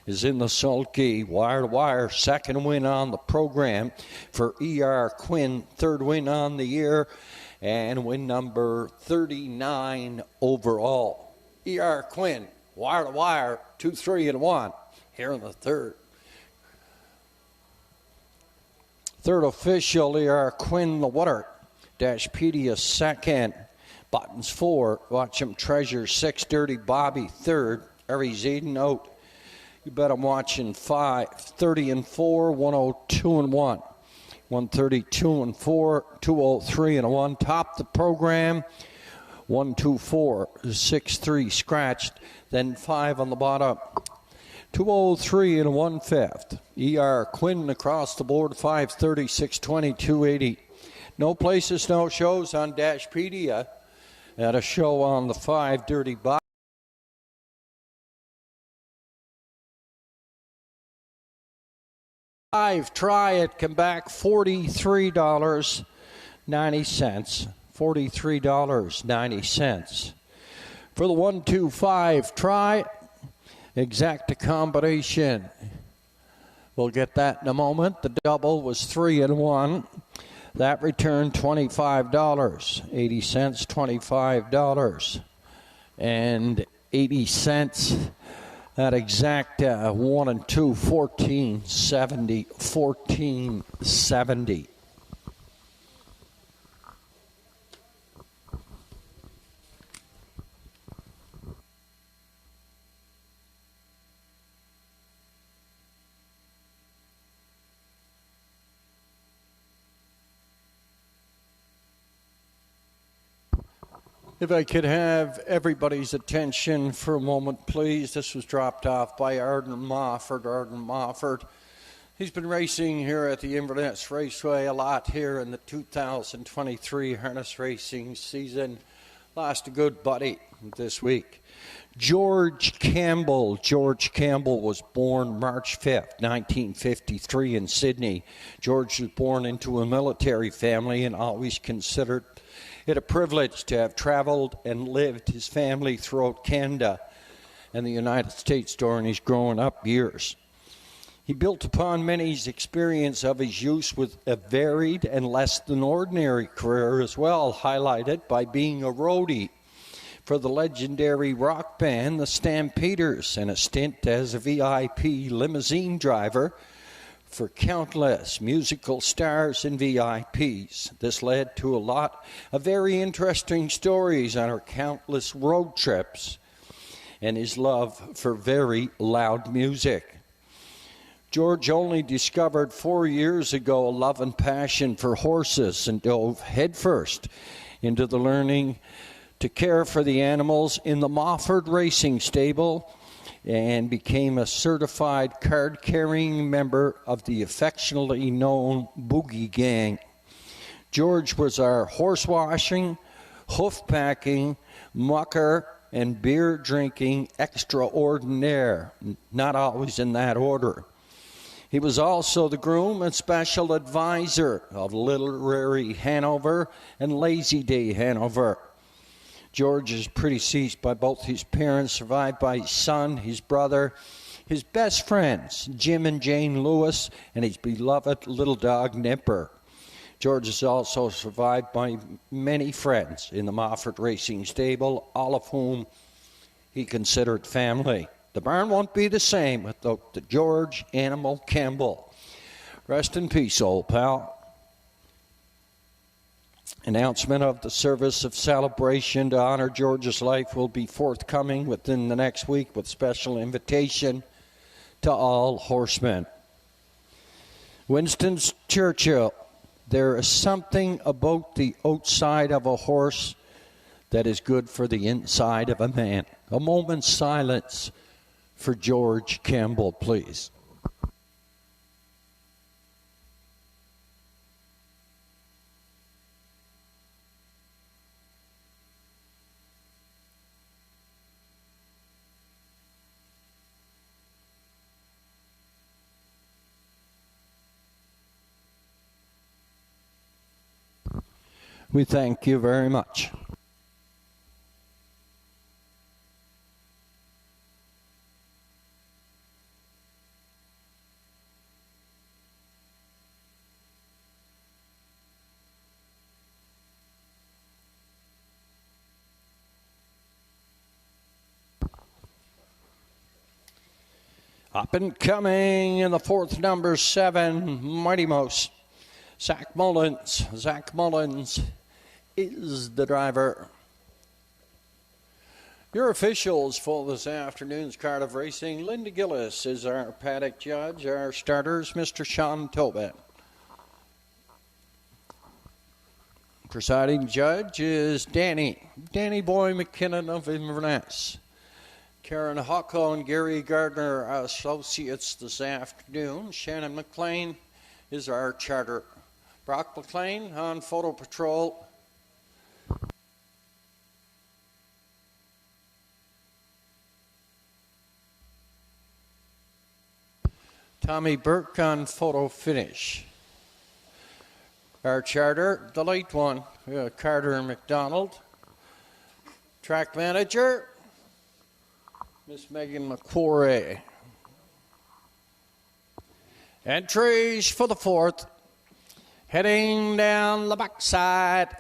is in the sulky. Wire to wire, second win on the program for E.R. Quinn. Third win on the year and win number 39 overall. E.R. Quinn, wire to wire, 2, 3, and 1 here in the third. Third official, E.R. Quinn, the winner. Dashpedia second. Buttons 4. Watch him treasure 6. Dirty Bobby third. Aries Eden out. You bet I'm watching 5. 30 and 4. 102 and 1. 132 and 4. 203 and 1. Top the program. 124. 6-3 scratched. Then 5 on the bottom. 203 and 1/5. E.R. Quinn across the board. 530, 620, 280. No places, no shows on Dashpedia. At a show on the 5, Dirty Bob. Try it, come back, $43.90. $43.90. For the 1-2-5 try, exacta combination. We'll get that in a moment. The double was 3 and 1. That returned $25.80, $25.80. That exacta 1 and 2, $14.70, $14.70. If I could have everybody's attention for a moment, please. This was dropped off by Arden Mofford. He's been racing here at the Inverness Raceway a lot here in the 2023 harness racing season. Lost a good buddy this week. George Campbell. George Campbell was born March 5th, 1953 in Sydney. George was born into a military family and always considered it a privilege to have traveled and lived his family throughout Canada and the United States during his growing up years. He built upon many's experience of his youth with a varied and less than ordinary career as well, highlighted by being a roadie for the legendary rock band, the Stampeders, and a stint as a VIP limousine driver for countless musical stars and VIPs. This led to a lot of very interesting stories on our countless road trips and his love for very loud music. George only discovered 4 years ago a love and passion for horses and dove headfirst into the learning to care for the animals in the Mofford Racing Stable and became a certified card-carrying member of the affectionately known Boogie Gang. George was our horse-washing, hoof-packing, mucker, and beer-drinking extraordinaire, not always in that order. He was also the groom and special advisor of Literary Hanover and Lazy Day Hanover. George is predeceased by both his parents, survived by his son, his brother, his best friends, Jim and Jane Lewis, and his beloved little dog, Nipper. George is also survived by many friends in the Mofford Racing Stable, all of whom he considered family. The barn won't be the same without the George Animal Campbell. Rest in peace, old pal. Announcement of the service of celebration to honor George's life will be forthcoming within the next week with special invitation to all horsemen. Winston Churchill, there is something about the outside of a horse that is good for the inside of a man. A moment's silence for George Campbell, please. We thank you very much. Up and coming in the fourth, number 7, Mighty Mouse. Zach Mullins. Zach Mullins is the driver. Your officials for this afternoon's card of racing: Linda Gillis is our paddock judge. Our starters, Mr. Sean Tobin. Presiding judge is Danny Boy McKinnon of Inverness. Karen Hucko and Gary Gardner, our associates this afternoon. Shannon McLean is our charter. Brock McLean on photo patrol. Tommy Burke on photo finish. Our charter, the late one, Carter McDonald. Track manager, Miss Megan McQuarrie. Entries for the fourth. Heading down the backside.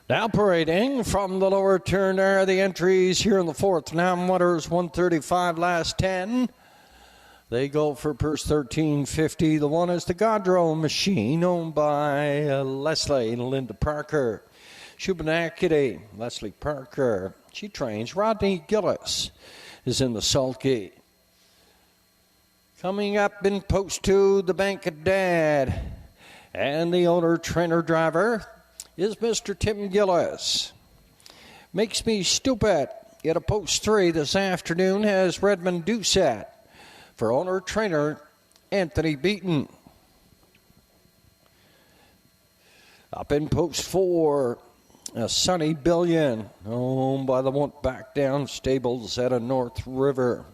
Now parading from the lower turn are the entries here in the fourth. Now Mutters 135, last 10. They go for purse $13.50. The one is the Godrow Machine, owned by Leslie and Linda Parker. Shubenacadie, Leslie Parker. She trains. Rodney Gillis is in the sulky. Coming up in post 2, the Bank of Dad. And the owner, trainer, driver is Mr. Tim Gillis. Makes Me Stupid at a post 3 this afternoon has Redmond Doucette for owner trainer Anthony Beaton. Up in post 4, a Sunny Billion, owned by the Won't Back Down stables at a North River.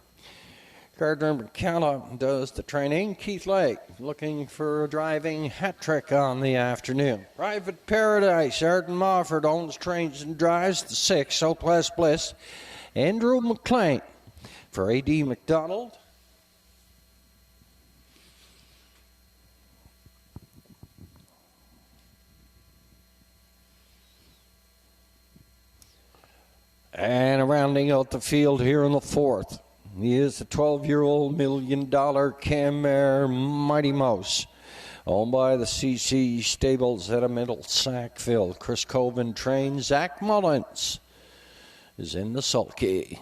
Gardner McCalla does the training. Keith Lake looking for a driving hat trick on the afternoon. Private Paradise, Arden Mofford owns, trains, and drives the 6, Southwest Bliss. Andrew McLean for A.D. McDonald. And rounding out the field here in the fourth, he is the 12-year-old $1 million Cam Mare Mighty Mouse, owned by the CC Stables at a Middle Sackville. Chris Colvin trains. Zach Mullins is in the sulky.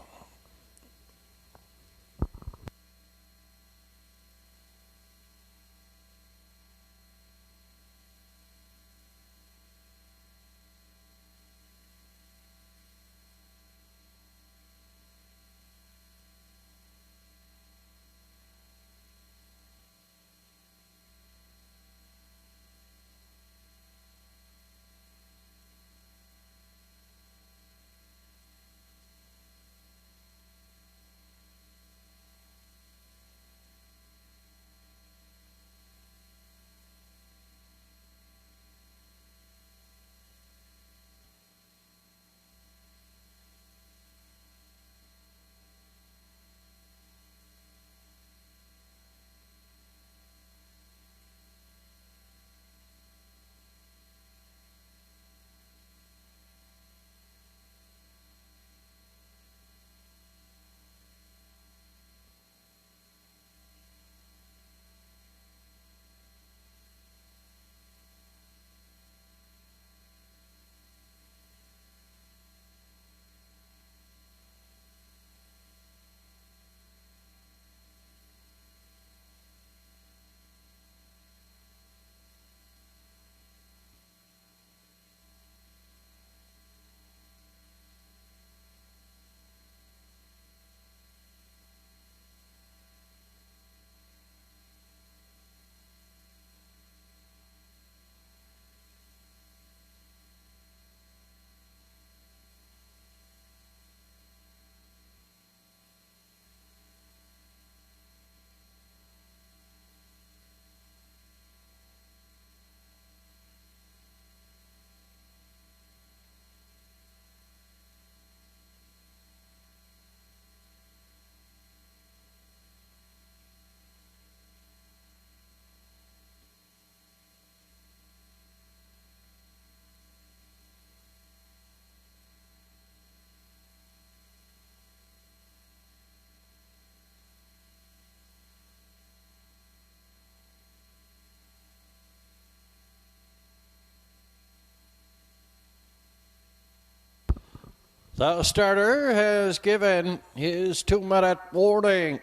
The starter has given his 2-minute warning.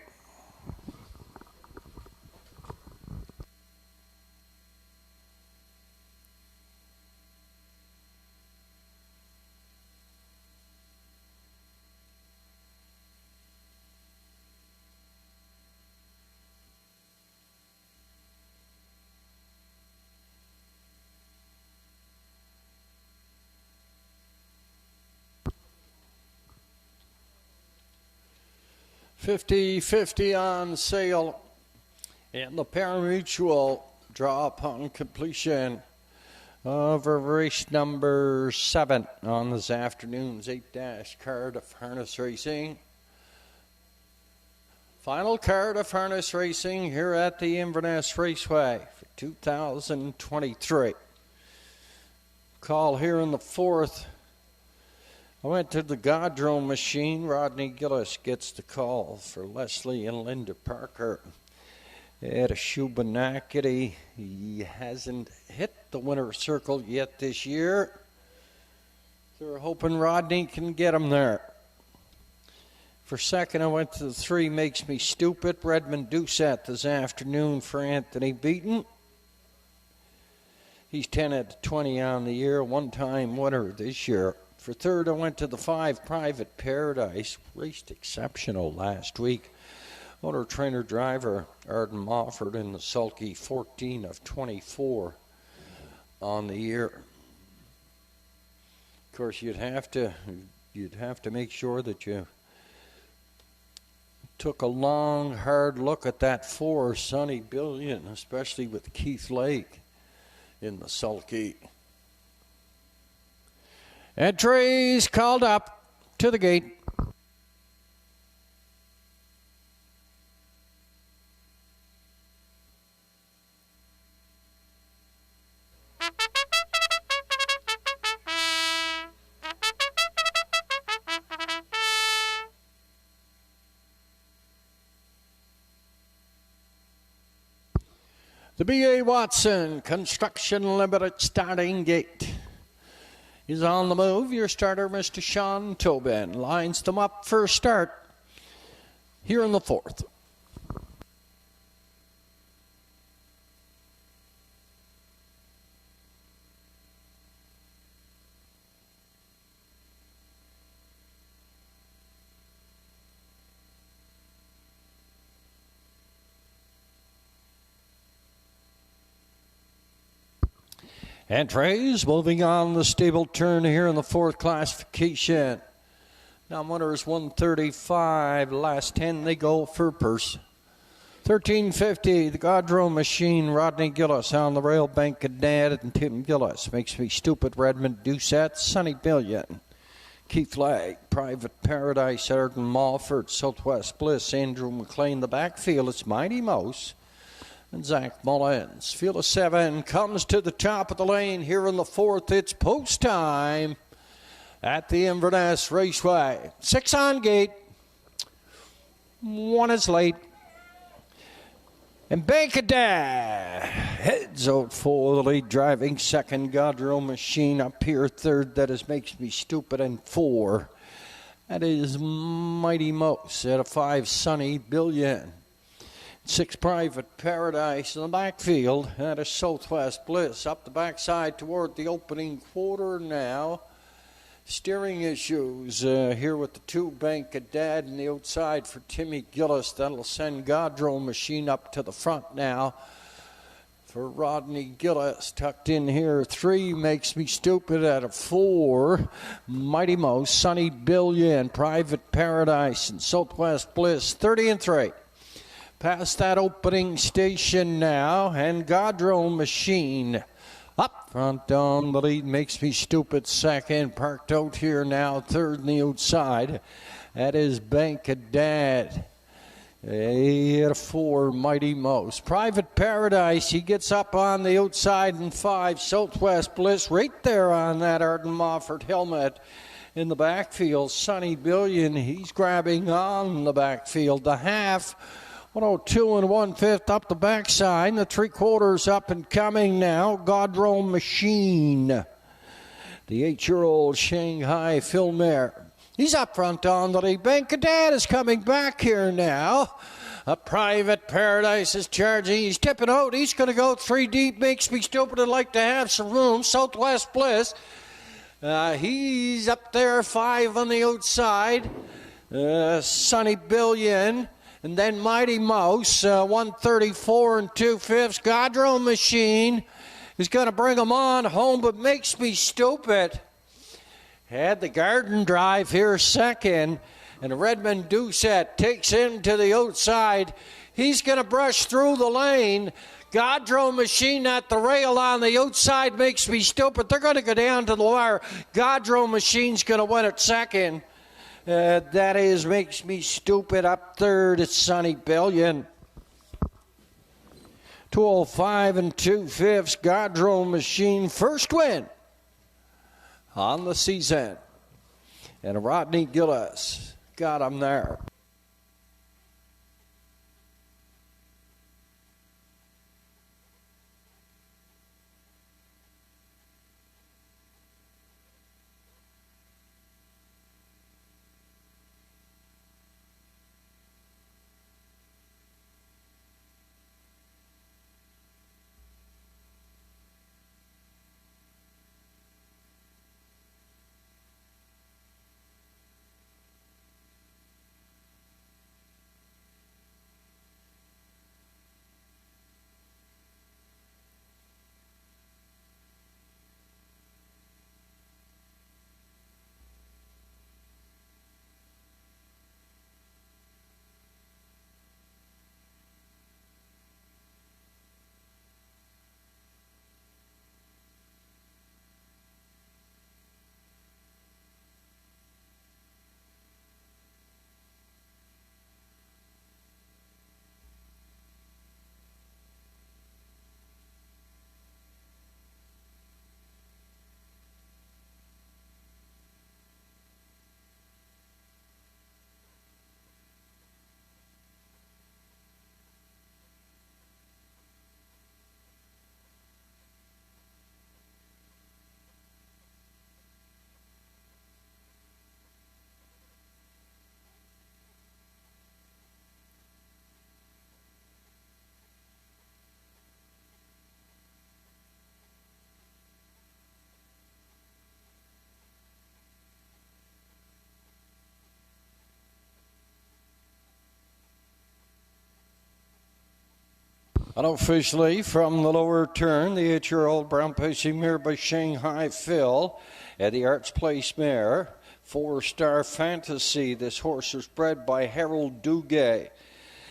$50-50 on sale, and the pari-mutuel draw upon completion of race number 7 on this afternoon's 8- card of harness racing. Final card of harness racing here at the Inverness Raceway for 2023. Call here in the 4th. I went to the Godrome machine. Rodney Gillis gets the call for Leslie and Linda Parker at a Shubenacadie. He hasn't hit the winner's circle yet this year. They're hoping Rodney can get him there. For second, I went to the 3 Makes Me Stupid. Redmond Doucette this afternoon for Anthony Beaton. He's 10/20 on the year, one-time winner this year. For third, I went to the 5 Private Paradise. Raced exceptional last week. Owner, trainer, driver Arden Mofford in the sulky 14/24 on the year. Of course, you'd have to make sure that you took a long, hard look at that 4 Sonny Billion, especially with Keith Lake in the sulky. Entries called up to the gate. The B.A. Watson Construction Limited starting gate is on the move. Your starter, Mr. Sean Tobin, lines them up for a start here in the 4th. Entries moving on the stable turn here in the 4th classification. Now winners 135. Last 10 they go for purse. 1350, the Godrome machine, Rodney Gillis on the rail, Bank of Dad and Tim Gillis. Makes Me Stupid, Redmond Doucette, Sonny Billion, Keith Lake, Private Paradise, Arden Mulford, Southwest Bliss, Andrew McLean. The backfield, it's Mighty Mouse and Zach Mullins. Field of 7 comes to the top of the lane here in the 4th. It's post time at the Inverness Raceway. 6 on gate. 1 is late. And Bank of Dad heads out for the lead, driving second. Godrome machine up here third. That is Makes Me Stupid, and 4. That is Mighty Mouse at a 5. Sonny Billion. 6 Private Paradise in the backfield. That is Southwest Bliss up the backside toward the opening quarter now. Steering issues here with the 2 Bank of Dad and the outside for Timmy Gillis. That'll send Godrome machine up to the front now for Rodney Gillis. Tucked in here 3 Makes Me Stupid at a 4. Mighty Mouse, Sonny Billion, Private Paradise and Southwest Bliss 30-3. Past that opening station now, and Godrome machine up front on the lead. Makes Me Stupid second. Parked out here now, third on the outside. That is Bank of Dad. At a 4, Mighty Mouse. Private Paradise, he gets up on the outside in 5. Southwest Bliss right there on that Arden Mofford helmet. In the backfield, Sonny Billion, he's grabbing on the backfield. The half, 102 1/5 up the backside. The 3/4 up and coming now. Godrome machine. The 8-year-old Shanghai Phil Mare He's up front on the lead. Bank of Dad is coming back here now. A Private Paradise is charging. He's tipping out. He's going to go 3 deep. Makes me stupid. I'd like to have some room. Southwest Bliss. He's up there, 5 on the outside. Sunny Billion. And then Mighty Mouse, 134 and 2/5. Godro Machine is going to bring him on home, but makes me stupid. Had the Garden Drive here second. And Redmond Doucette takes him to the outside. He's going to brush through the lane. Godro Machine at the rail on the outside makes me stupid. They're going to go down to the wire. Godro Machine's going to win at second. That is Makes Me Stupid up third. It's Sunny Billion. 205 and 2/5. Godro Machine first win on the season. And Rodney Gillis got him there. Unofficially from the lower turn, the 8-year-old brown pacing mare by Shanghai Phil at the Arts Place mare. 4-Star Fantasy. This horse was bred by Harold Duguay.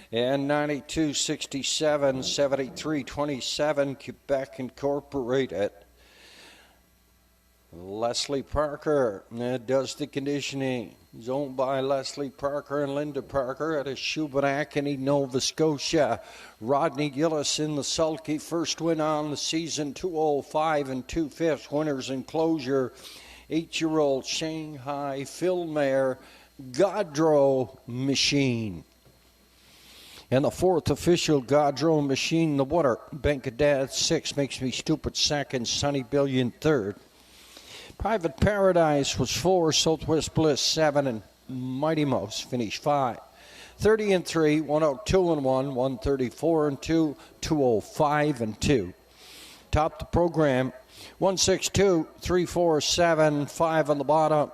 And 92.67, 73.27, Quebec Incorporated. Leslie Parker does the conditioning. He's owned by Leslie Parker and Linda Parker out of Shubenacadie, Nova Scotia. Rodney Gillis in the sulky. First win on the season, 205 and 2/5. Winners in closure. 8-year-old Shanghai Phil mare, Godro Machine. And the 4th official, Godro Machine, the winner. Bank of Dad 6, Makes Me Stupid second, Sunny Billion third. Private Paradise was 4, Southwest Bliss 7, and Mighty Mouse finished 5. 30 and 3, 102 and 1, 134 and 2, 205 and 2. Top the program, 162, 347, 5 on the bottom,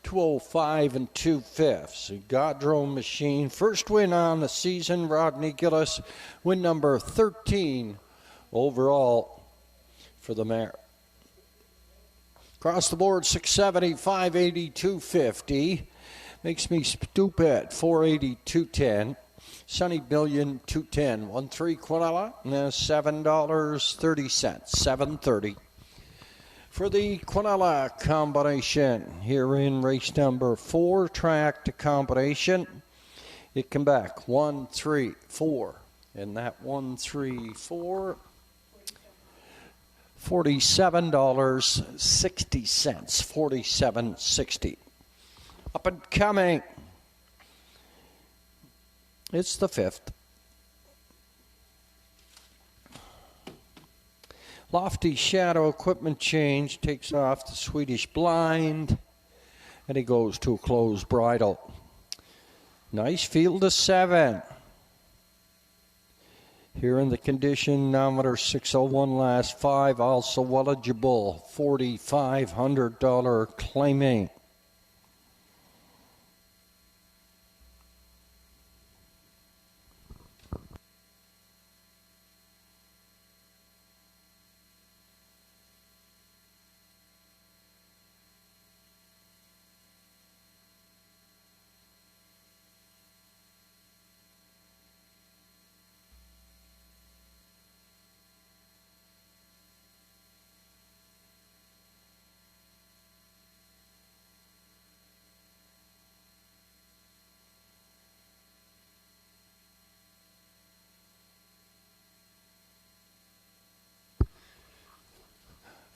205 and 2/5. Godro Machine, first win on the season. Rodney Gillis, win number 13 overall for the mare. Across the board, 670, 580, 250. Makes Me Stupid, 480, 210. Sunny Billion, 210. 1-3 Quinella, $7.30, $7.30. For the Quinella combination here in race number 4, track to combination. It come back 1, 3, 4. And that 1, 3, 4. $47.60, $47.60. Up and coming. It's the 5th. Lofty Shadow equipment change takes off the Swedish blind. And he goes to a closed bridle. Nice field of 7. Here in the condition, nometer 601 last 5, also eligible, $4,500 claiming.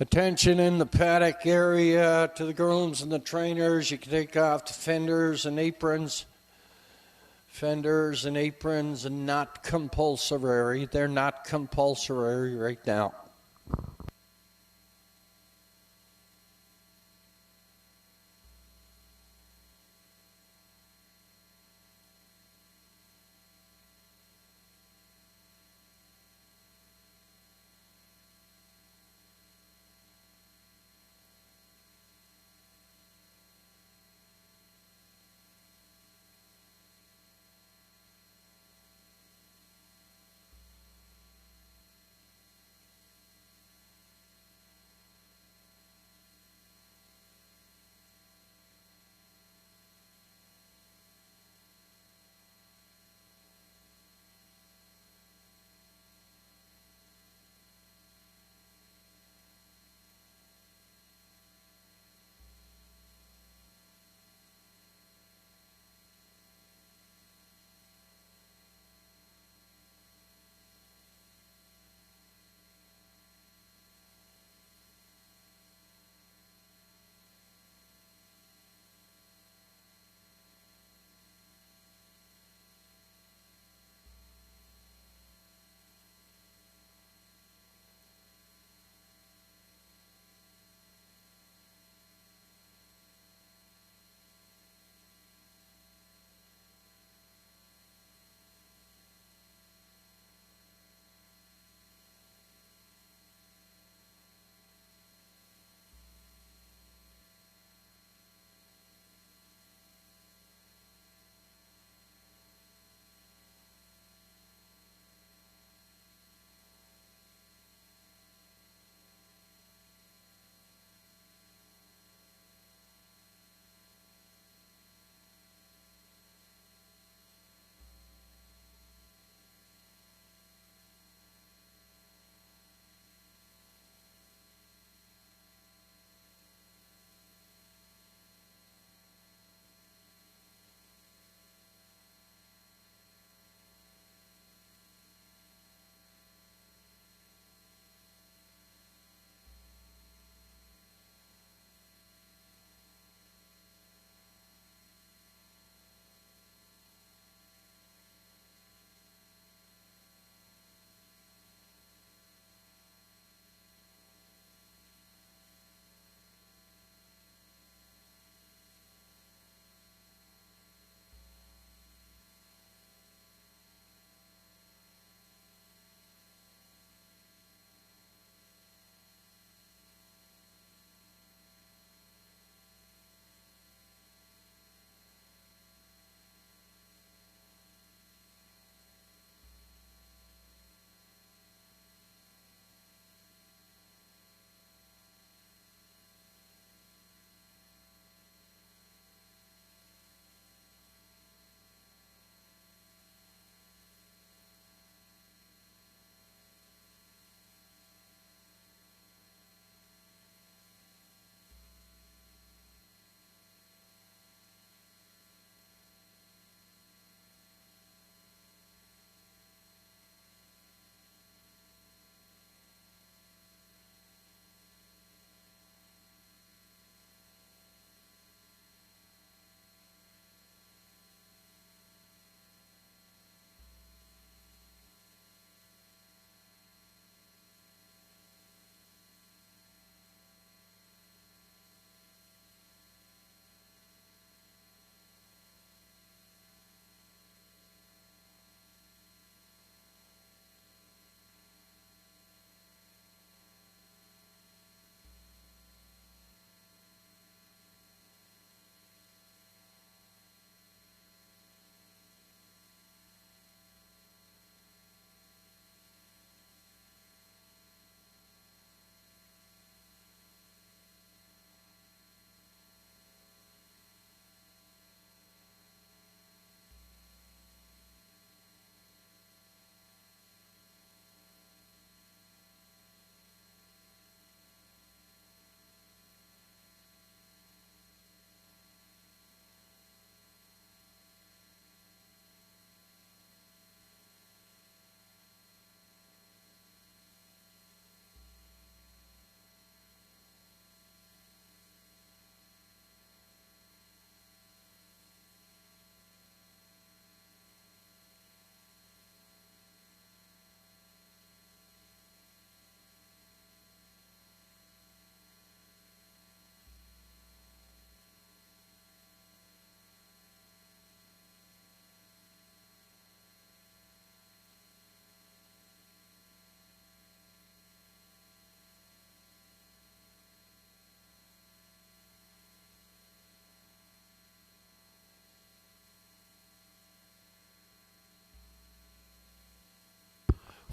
Attention in the paddock area to the grooms and the trainers. You can take off the fenders and aprons. Fenders and aprons are not compulsory. They're not compulsory right now.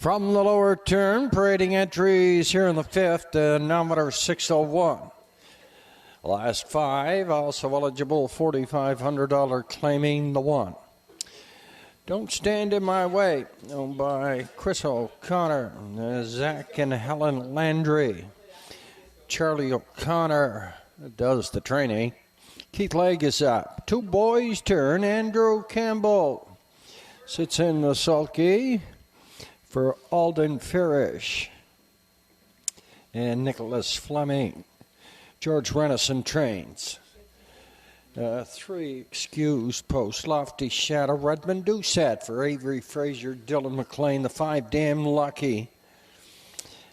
From the lower turn, parading entries here in the fifth, number 601. Last five, also eligible, $4,500 claiming the one. Don't Stand in My Way, owned by Chris O'Connor, Zach and Helen Landry. Charlie O'Connor does the training. Keith Legg is up. Two Boys Turn, Andrew Campbell sits in the sulky for Alden Farish and Nicholas Fleming. George Rennison trains. Three excused post. Lofty Shadow, Redmond Doucette for Avery Fraser, Dylan McLean. The five, Damn Lucky.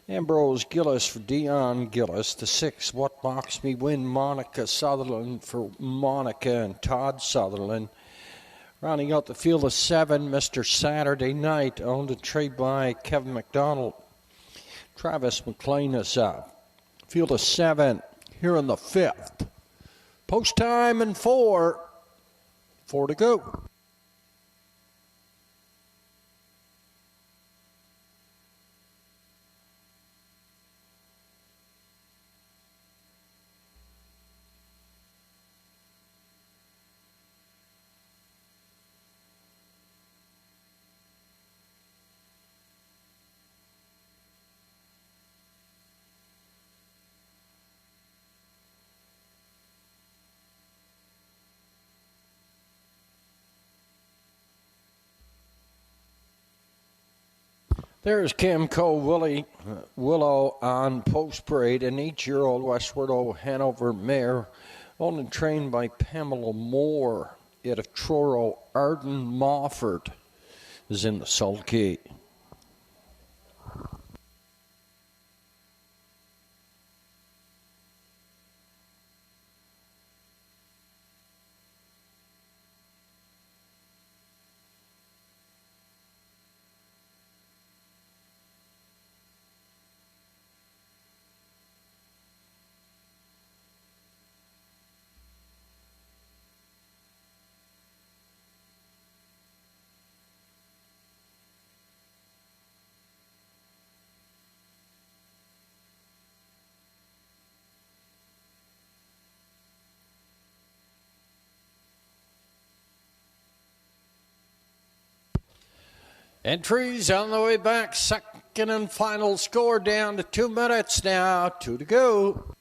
Ambrose Gillis for Dion Gillis. The six, What Box Me Win, Monica Sutherland for Monica and Todd Sutherland. Rounding out the field of seven, Mr. Saturday Night, owned and traded by Kevin McDonald. Travis McLean is up. Field of seven here in the fifth. Post time and four to go. There's Camco Willow on post parade, an 8-year-old Westward Hanover mare, owned and trained by Pamela Moore. Yet of Truro Arden Mofford is in the sulky. Entries on the way back, second and final score down to 2 minutes now, 2 to go.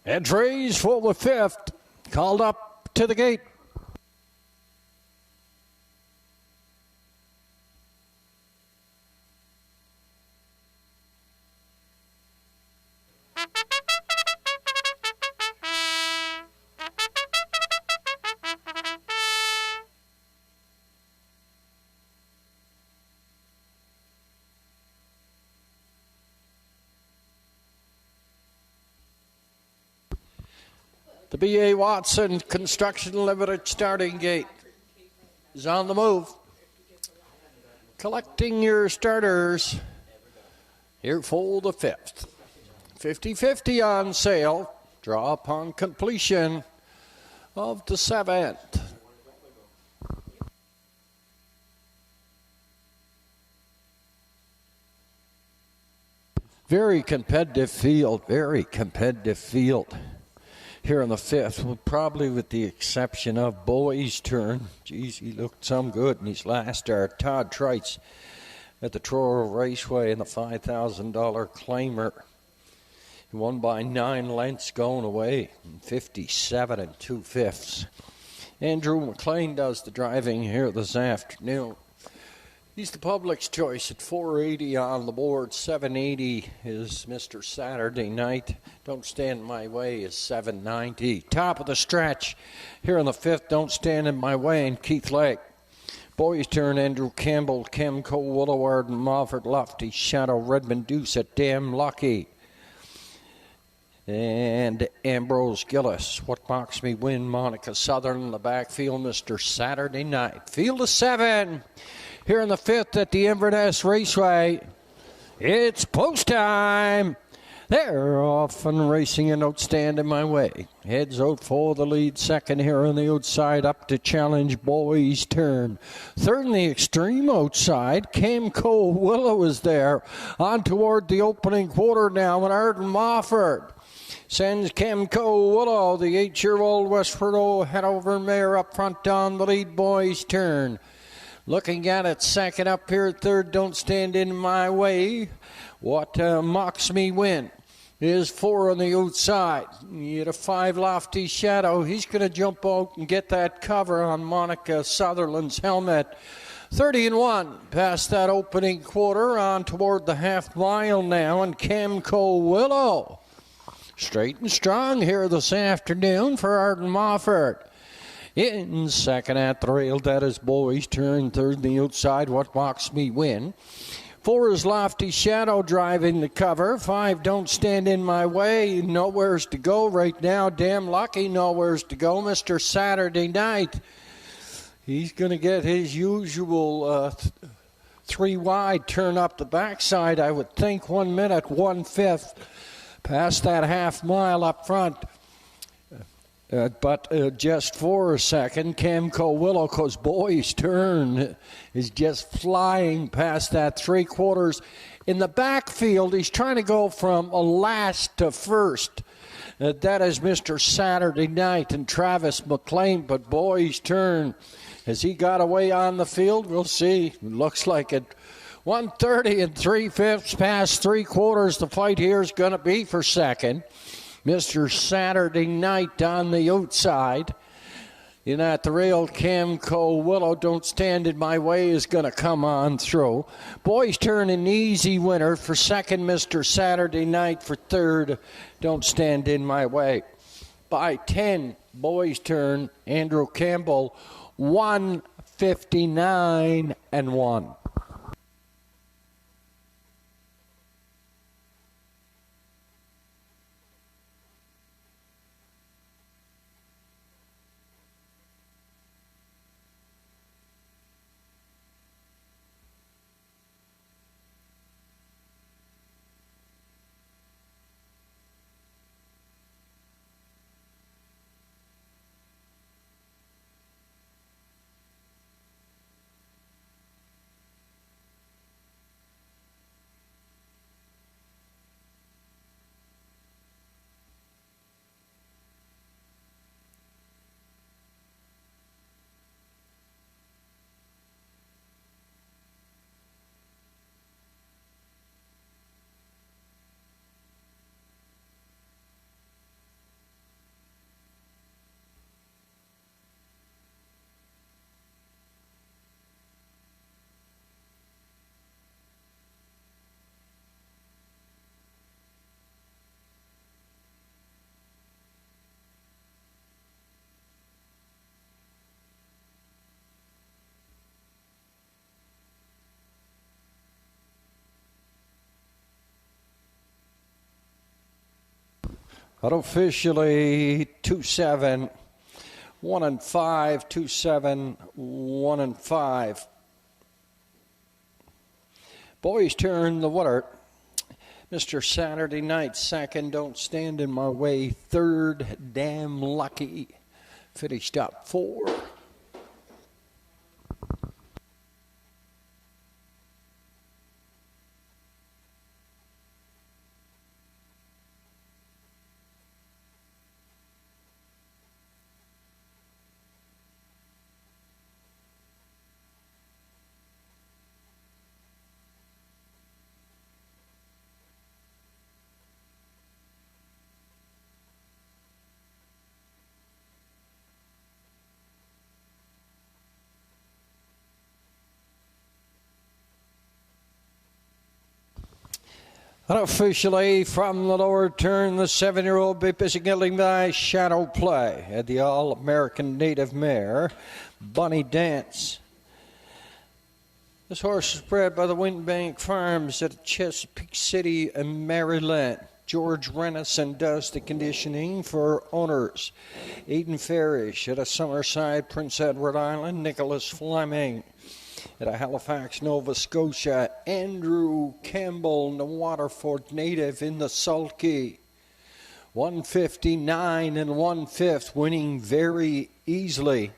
Entries for the fifth, called up to the gate. The B.A. Watson Construction Limited starting gate is on the move. Collecting your starters here for the 5th. 50-50 on sale. Draw upon completion of the 7th. Very competitive field here in the 5th, well, probably with the exception of Boy's Turn. Geez, he looked some good in his last start. Todd Trites at the Truro Raceway in the $5,000 claimer. He won by 9 lengths going away, 57 2/5. Andrew McLean does the driving here this afternoon. He's the public's choice at $480 on the board. $780 is Mr. Saturday Night. Don't Stand in My Way is $790. Top of the stretch here in the 5th. Don't Stand in My Way and Keith Lake. Boys Turn, Andrew Campbell, Kemco, Willoward, Moffat, Lofty, Shadow, Redmond Deuce at Damn Lucky. And Ambrose Gillis. What Box Me Win, Monica Southern in the backfield, Mr. Saturday Night. Field of 7 here in the 5th at the Inverness Raceway. It's post time. They're off and racing and Don't Stand in My Way. Heads out for the lead. Second here on the outside up to challenge Boys Turn. Third in the extreme outside. Camco Willow is there. On toward the opening quarter now. And Arden Mofford sends Camco Willow, the 8-year-old Westford Hanover mare, up front on the lead. Boys Turn. Looking at it, second up here, third, Don't Stand in My Way. What Mocks Me Win is 4 on the outside. You get a 5 Lofty Shadow. He's going to jump out and get that cover on Monica Sutherland's helmet. 30-1 past that opening quarter, on toward the half mile now, and Camco Willow straight and strong here this afternoon for Arden Mofford. In second at the rail, that is Boys Turn. Third, the outside, What Mocks Me Win. 4 is Lofty Shadow driving the cover. 5, Don't Stand in My Way. Nowheres to go right now. Damn Lucky, nowheres to go. Mr. Saturday Night. He's going to get his usual 3 wide turn up the backside, I would think. 1 minute, 1/5 past that half mile up front. But just for a second, Camco Willow, because Boys Turn is just flying past that 3/4. In the backfield, he's trying to go from last to first. That is Mr. Saturday Night and Travis McLean, but Boys Turn, has he got away on the field? We'll see. It looks like it. 1:30 and 3/5 past 3/4. The fight here is going to be for second. Mr. Saturday Night on the outside. In at the rail, Camco Willow, Don't Stand in My Way is going to come on through. Boys Turn, an easy winner. For second, Mr. Saturday Night. For third, Don't Stand in My Way. By 10, Boys Turn, Andrew Campbell, 159-1. Unofficially 2-7, 1-5, 2-7, 1-5. Boys turn the water. Mr. Saturday Night, second, Don't Stand in My Way, third, Damn Lucky, finished up 4. Unofficially from the lower turn, the 7-year-old be getting by Shadow Play at the All-American Native Mare, Bunny Dance. This horse is bred by the Windbank Farms at Chesapeake City, Maryland. George Renison does the conditioning for owners. Eden Farish at a Summerside, Prince Edward Island. Nicholas Fleming at a Halifax, Nova Scotia. Andrew Campbell, the Waterford native in the Sulky. 159 and 1/5, winning very easily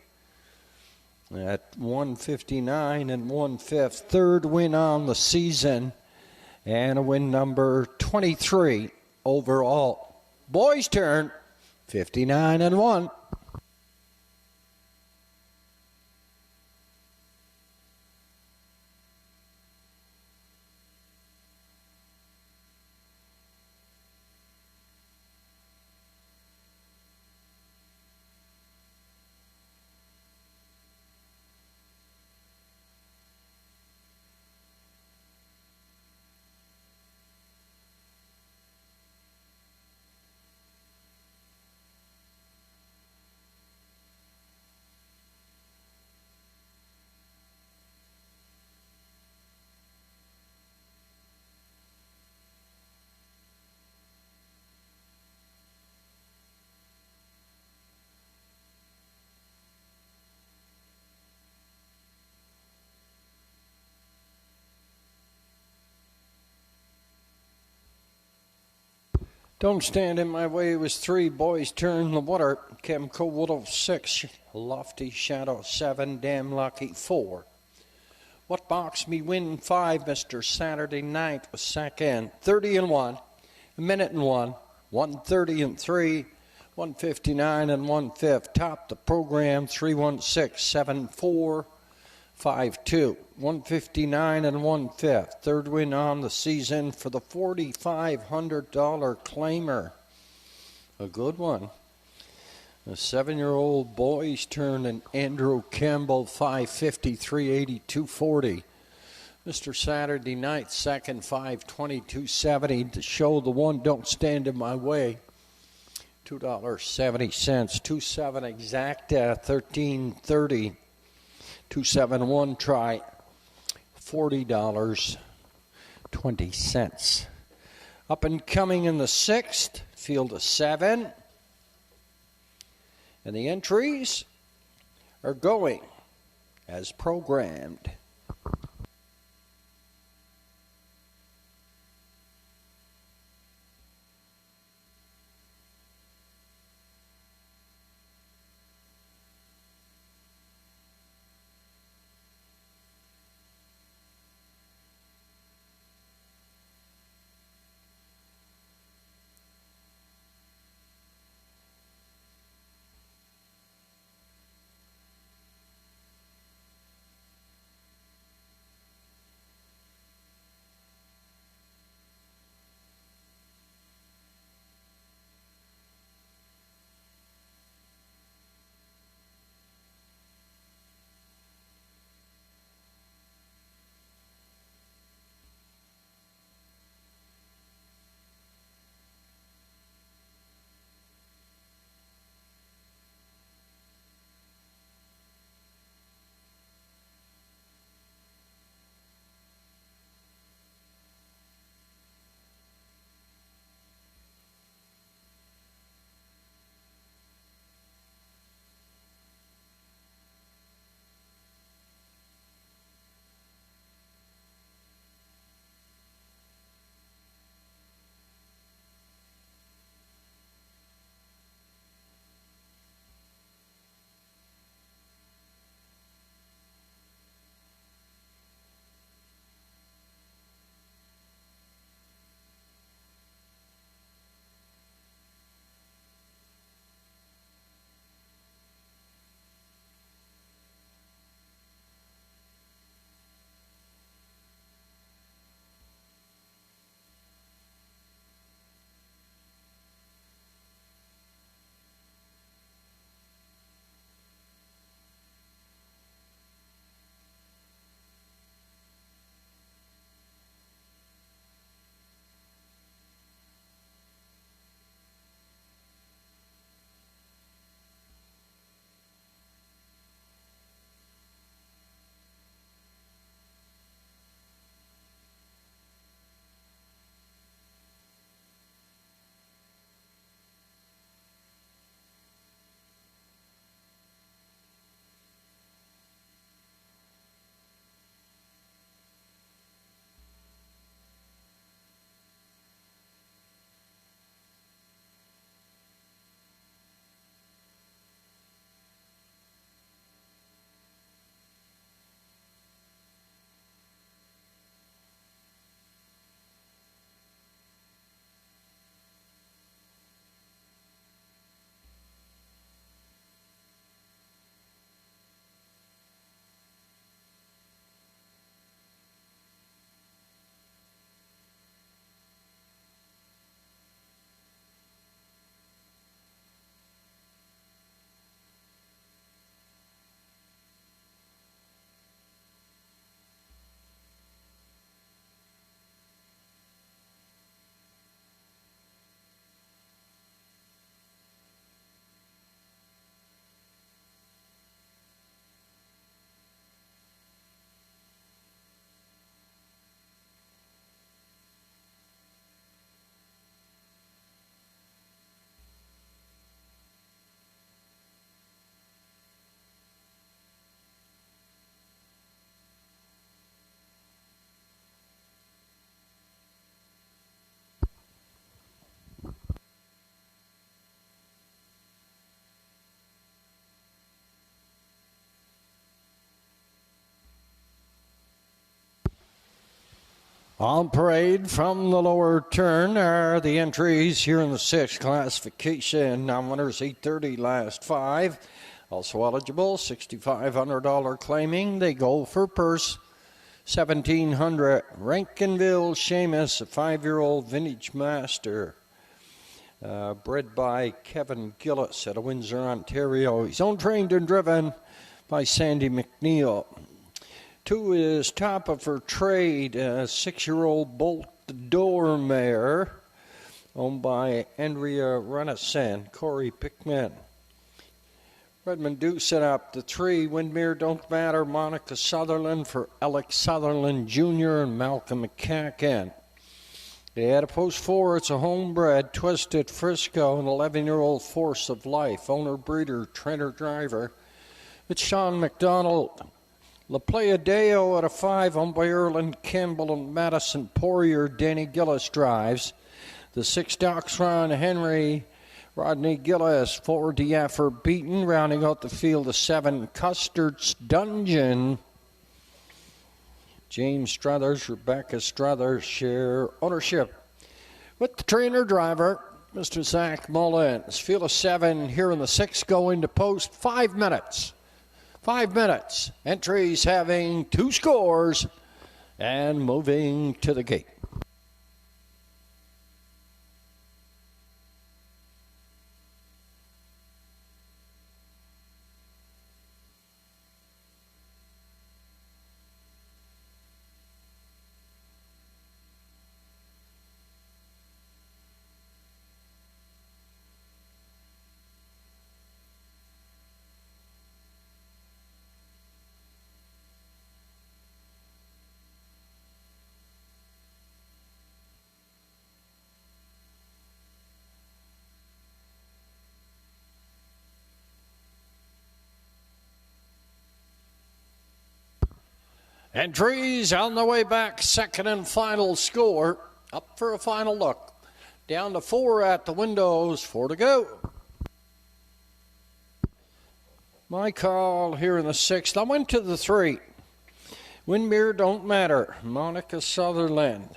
at 159 and 1/5. Third win on the season and a win number 23 overall. Boys turn, 59 and 1. Don't Stand in My Way was 3. Boys Turn the Water. Chemical Woodle 6. Lofty Shadow 7. Damn Lucky 4. What Box Me Win 5. Mr. Saturday Night was second. 30 and 1. A minute and 1. 130 and 3. 159 and 1/5. Top the program 316-7452. 159 and 1/5. Third win on the season for the $4,500 claimer. A good one. The 7-year-old Boys Turn and Andrew Campbell, 553.80, 240. Mr. Saturday Night, second, 522.70 to show the one Don't Stand in My Way. $2.70. 27 exacta, 13.30. 271 try, $40.20. Up and coming in the 6th, field of 7. And the entries are going as programmed. On parade from the lower turn are the entries here in the 6th classification. Non-winners 830 last 5. Also eligible, $6,500 claiming. They go for purse $1,700. Rankinville Seamus, a 5-year-old vintage master. Bred by Kevin Gillis out of Windsor, Ontario. He's owned, trained, and driven by Sandy McNeil. 2 is Top of Her Trade, a 6-year-old Bolt the Door mare, owned by Andrea Renison, Corey Pickman. Redmond Dew set up the 3. Windmere Don't Matter, Monica Sutherland for Alex Sutherland Jr. and Malcolm McCacken. They had a post 4. It's a homebred, Twisted Frisco, an 11-year-old Force of Life, owner, breeder, trainer, driver. It's Sean McDonald. La Playa Deo at a 5, owned by Erland Campbell and Madison Poirier. Danny Gillis drives. The 6 Docks Ron Henry, Rodney Gillis, 4 Diaffer Beaton, rounding out the field of 7 Custard's Dungeon. James Struthers, Rebecca Struthers share ownership with the trainer driver, Mr. Zach Mullins. Field of 7 here in the 6th, going to post 5 minutes. 5 minutes. Entries having 2 scores and moving to the gate. Entries on the way back, 2nd and final score. Up for a final look. Down to 4 at the windows, 4 to go. My call here in the 6th. I went to the 3. Windmere Don't Matter, Monica Sutherland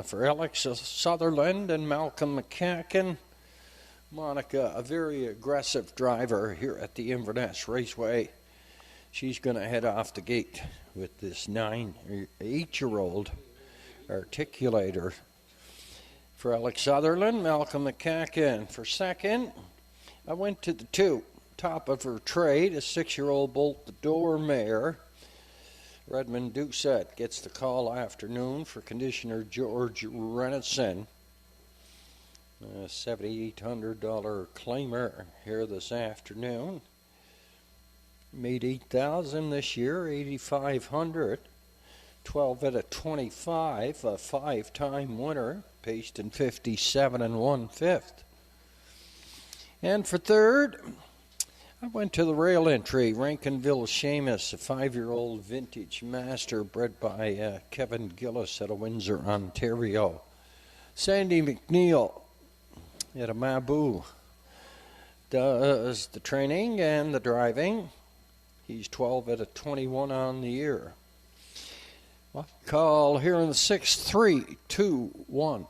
for Alex Sutherland and Malcolm McCacken. Monica, a very aggressive driver here at the Inverness Raceway. She's going to head off the gate with this 8-year-old articulator. For Alex Sutherland, Malcolm McCacken. For 2nd, I went to the 2. Top of Her Trade, a 6-year-old Bolt the Door mare. Redmond Doucette gets the call afternoon for conditioner George Renison. $7,800 claimer here this afternoon. Made $8,000 this year, $8,500. 12 out of 25, a 5-time winner, paced in 57 1/5. And for 3rd, I went to the rail entry, Rankinville Seamus, a 5-year-old vintage master bred by Kevin Gillis out of Windsor, Ontario. Sandy McNeil at a Mabou does the training and the driving. He's 12 out of 21 on the year. Call here in the 6th, 3, 2, 1.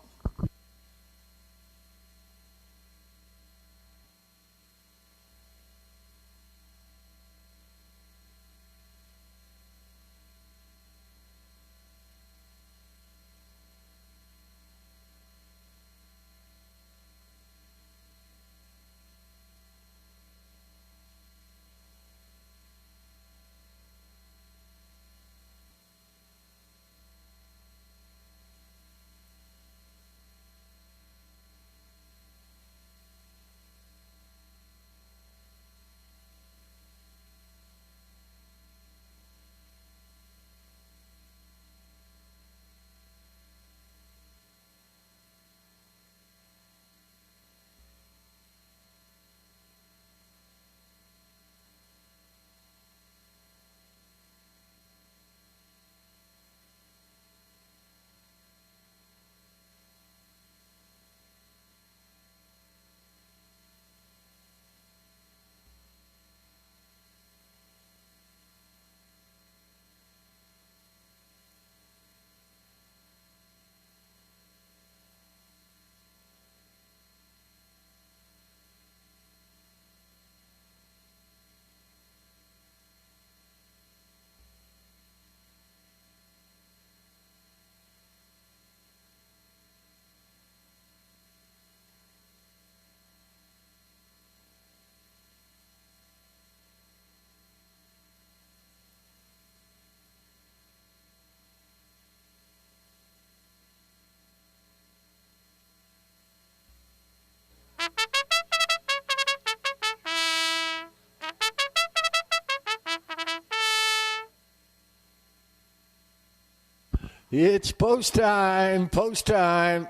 It's post time, post time.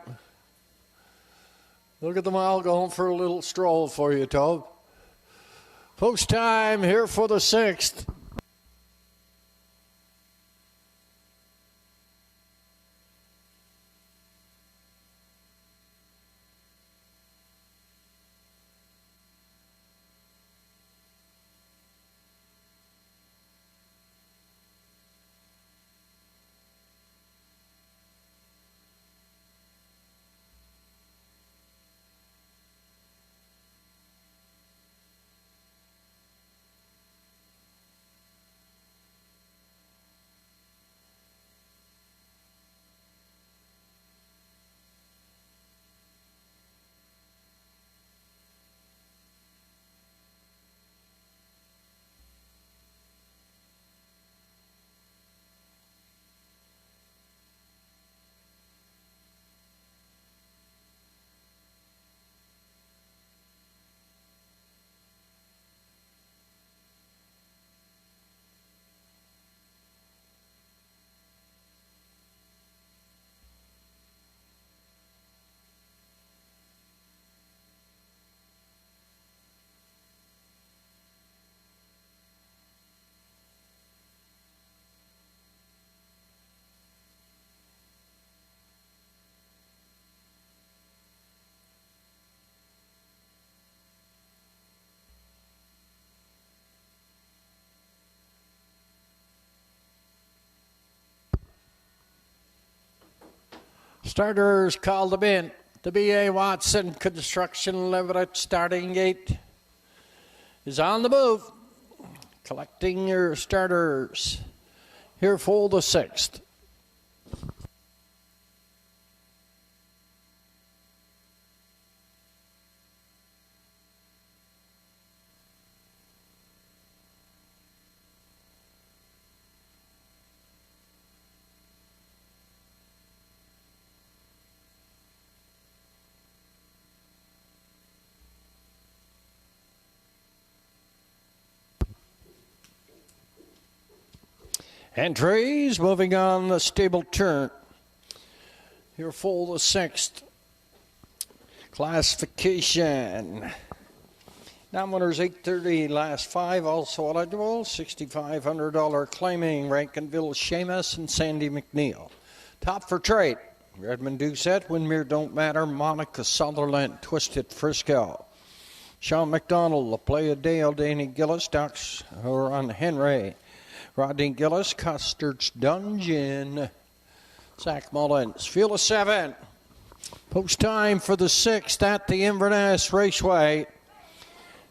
Look at the mile going for a little stroll for you, Tobe. Post time here for the 6th. Starters called them in. The B.A. Watson Construction Leverett starting gate is on the move. Collecting your starters here for the 6th. Entries moving on the stable turn. Here for the 6th. Classification. Nominators 830, last 5 also eligible. $6,500 claiming Rankinville, Seamus, and Sandy McNeil. Top for trade. Redmond Doucette, Windmere Don't Matter, Monica Sutherland, Twisted Frisco. Sean McDonald, La Playa Dale, Danny Gillis, Ducks on Henry. Rodney Gillis, Custard's Dungeon. Zach Mullins, Field of 7. Post time for the 6th at the Inverness Raceway.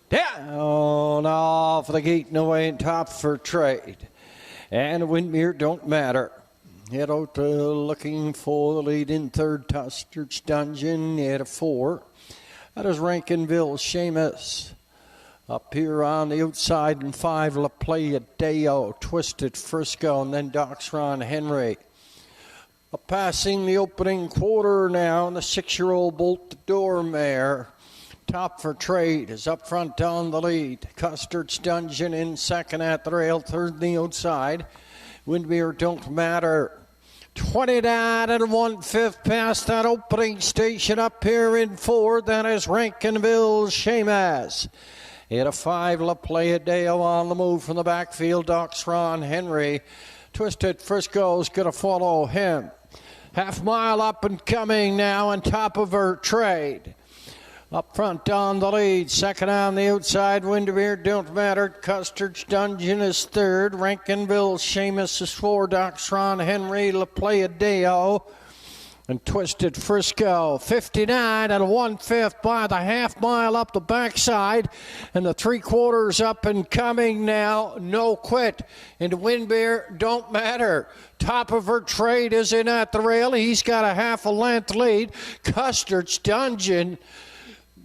Down off the gate and away and top for trade. And Windmere Don't Matter. Head out looking for the lead in 3rd, Custard's Dungeon at a 4. That is Rankinville, Seamus. Up here on the outside in 5, La Playa Deo, Twisted Frisco, and then Doxron Henry. Passing the opening quarter now, and the 6-year-old Bolt the Door mare. Top for trade is up front on the lead. Custard's Dungeon in 2nd at the rail, 3rd on the outside. Windmere Don't Matter. 29 and 1/5 past that opening station up here in 4th. That is Rankinville, Seamus. At a 5, La Playa Deo on the move from the backfield. Doxron Henry. Twisted Frisco's going to follow him. Half mile up and coming now on top of her trade. Up front on the lead. 2nd on the outside. Windermere Don't Matter. Custard's Dungeon is 3rd. Rankinville Seamus is 4. Doxron Henry. La Playa Deo. And Twisted Frisco, 59 and 1/5 by the half mile up the backside. And the 3/4 up and coming now. No quit. And Windmere Don't Matter. Top of her trade is in at the rail. He's got a half a length lead. Custard's Dungeon.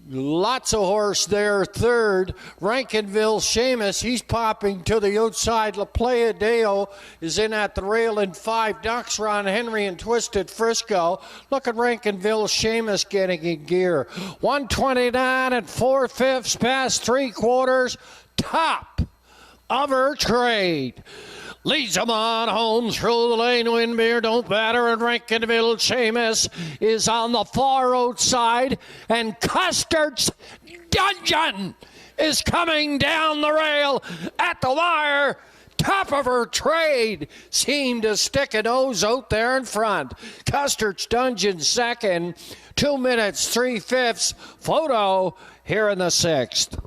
Lots of horse there, 3rd. Rankinville Seamus, he's popping to the outside. La Playa Deo is in at the rail in 5. Doxron Henry and Twisted Frisco. Look at Rankinville Seamus getting in gear. 129 and 4/5 past 3/4. Top of her trade. Leads them on home through the lane. Windmere don't matter, and Rankinville Seamus is on the far outside, and Custard's Dungeon is coming down the rail at the wire. Top of her trade seemed to stick a nose out there in front. Custard's Dungeon second, 2 minutes 3/5. Photo here in the sixth.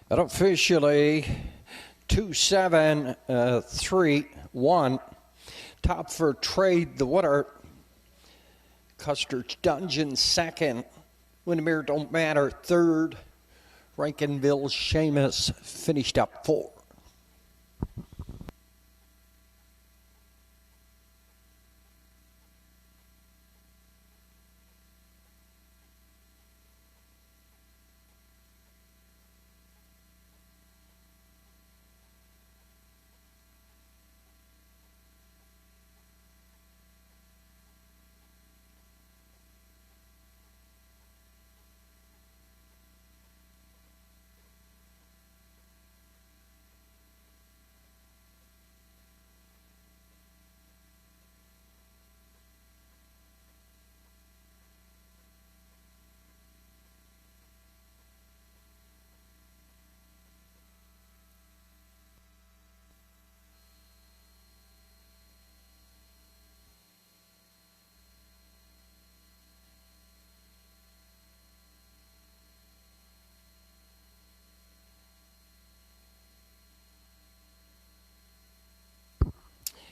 And officially 2-7-3-1. Top for trade, the winner. Custard's Dungeon second. Windermere don't matter third. Rankinville Seamus finished up fourth.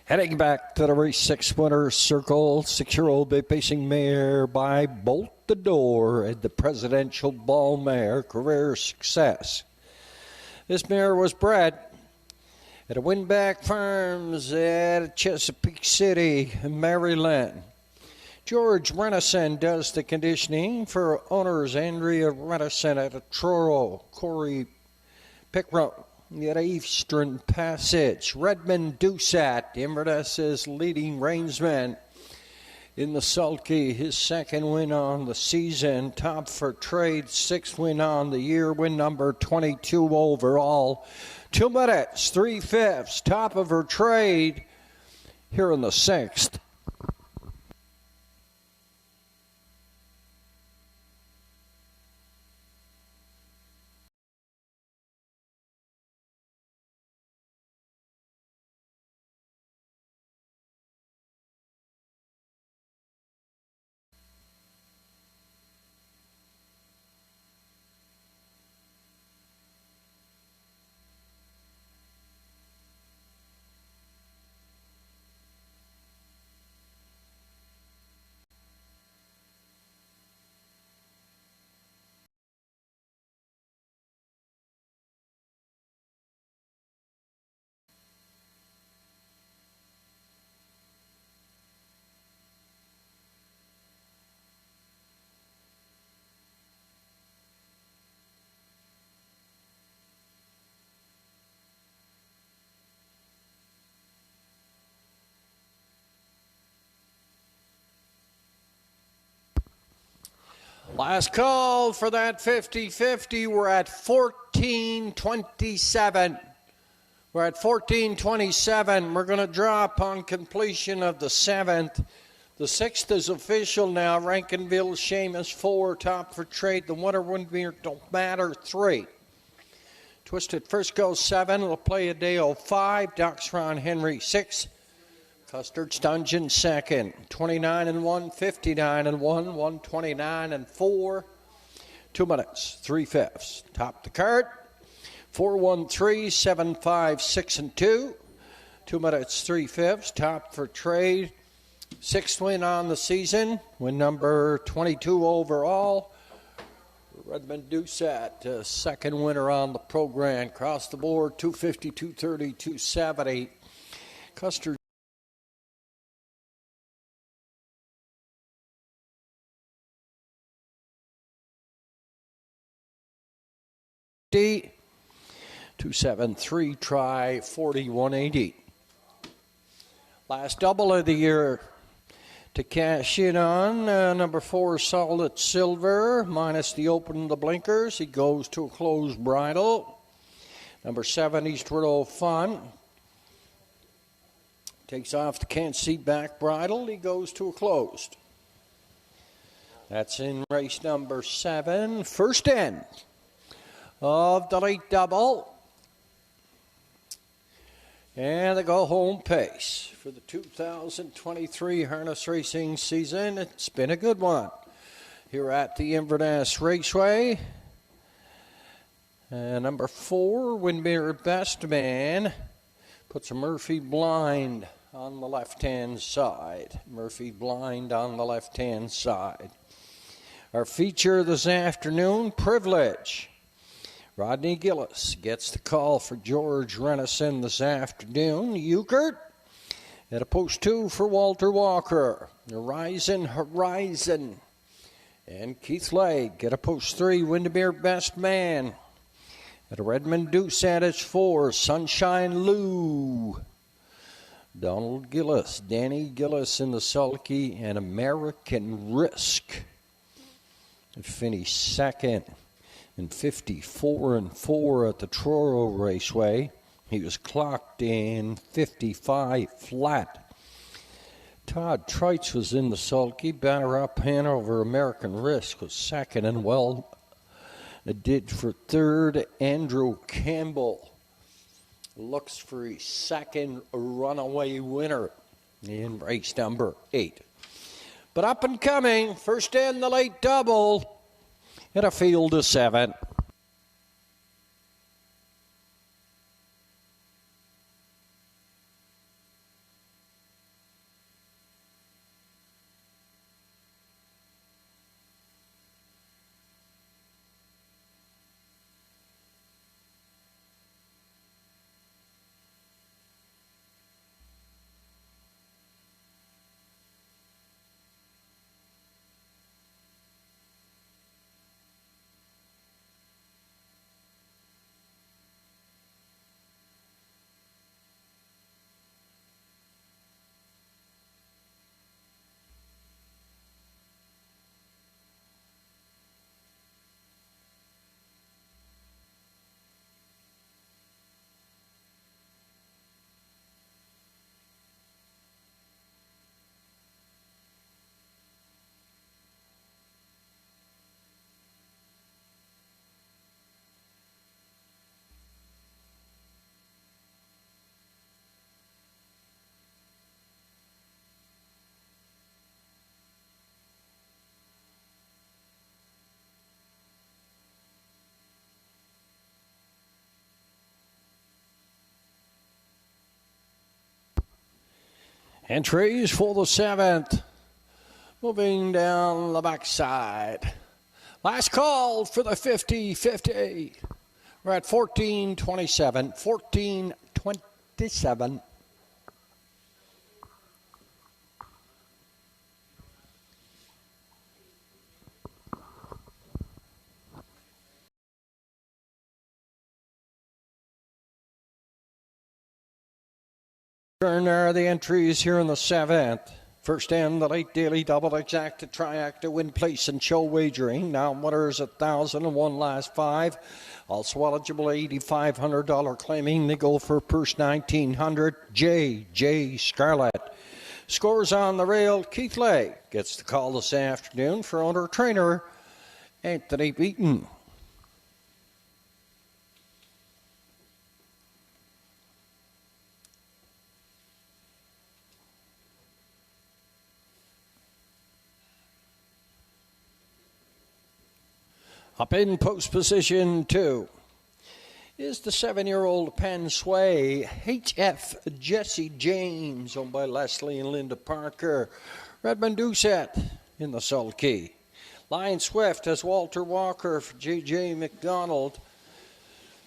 Heading back to the race 6 winner's circle, 6-year-old bay pacing mare by Bolt the Door at the Presidential Ball Mare Career Success. This mare was bred at a Windback Farms at Chesapeake City, Maryland. George Renison does the conditioning for owners Andrea Renison at a Truro, Corey Pickrow at Eastern Passage. Redmond Doucette, Inverness' leading reinsman in the sulky, his second win on the season. Top for trade, 6th win on the year, win number 22 overall. 2 minutes, 3/5. Top of her trade here in the 6th. Last call for that 50-50. We're at 14:27. We're at 14:27. We're going to drop on completion of the 7th. The 6th is official now. Rankinville, Seamus 4, Top for Trade. The winner, Windmere, Don't Matter 3. Twisted Frisco 7, La Playa Deo 5, Doxron Henry 6, Custard's Dungeon 2nd, 29-1, 59-1, 129-4, 2 minutes, 3/5. Top the card, 413, 756 and 2, 2 minutes, 3/5. Top for Trade. 6th win on the season, win number 22 overall. Redmond Doucette, second winner on the program. Across the board, 250, 230, 270. Custer. D. 273, try 4180. Last double of the year. To cash in on, number 4, Solid Silver, minus the open, the blinkers. He goes to a closed bridle. Number 7, Eastward Old Fun. Takes off the can't see back bridle. He goes to a closed. That's in race number 7. First end of the late double. And the go-home pace for the 2023 harness racing season. It's been a good one here at the Inverness Raceway. Number 4, Windmere Best Man, puts a Murphy blind on the left-hand side. Murphy blind on the left-hand side. Our feature this afternoon, Privilege. Rodney Gillis gets the call for George Renison this afternoon. Euchert at a post 2 for Walter Walker. Horizon. And Keith Lake get a post 3, Windermere Best Man. At a Redmond Doucette at 4, Sunshine Lou. Donald Gillis, Danny Gillis in the sulky, and American Risk. And finished second. In 54-4 at the Truro Raceway. He was clocked in 55 flat. Todd Treitz was in the sulky. Banner up Hanover American Risk was second, and well did for third. Andrew Campbell looks for his second runaway winner in race number 8. But up and coming, first in the late double. In a field of 7. Entries for the 7th. Moving down the backside. Last call for the 50-50. We're at 14:27. 14:27. Turn are the entries here in the 7th. First end, the late daily double, exacta, triacta, win place and show wagering. Now winners 1,000 and one last 5. Also eligible $8,500 claiming. They go for purse $1,900. J. Scarlett. Scores on the rail. Keith Lay gets the call this afternoon for owner-trainer Anthony Beaton. Up in post position 2 is the 7-year-old Penn Sway HF Jesse James, owned by Leslie and Linda Parker. Redmond Doucette in the sulky. Lion Swift has Walter Walker for J.J. McDonald.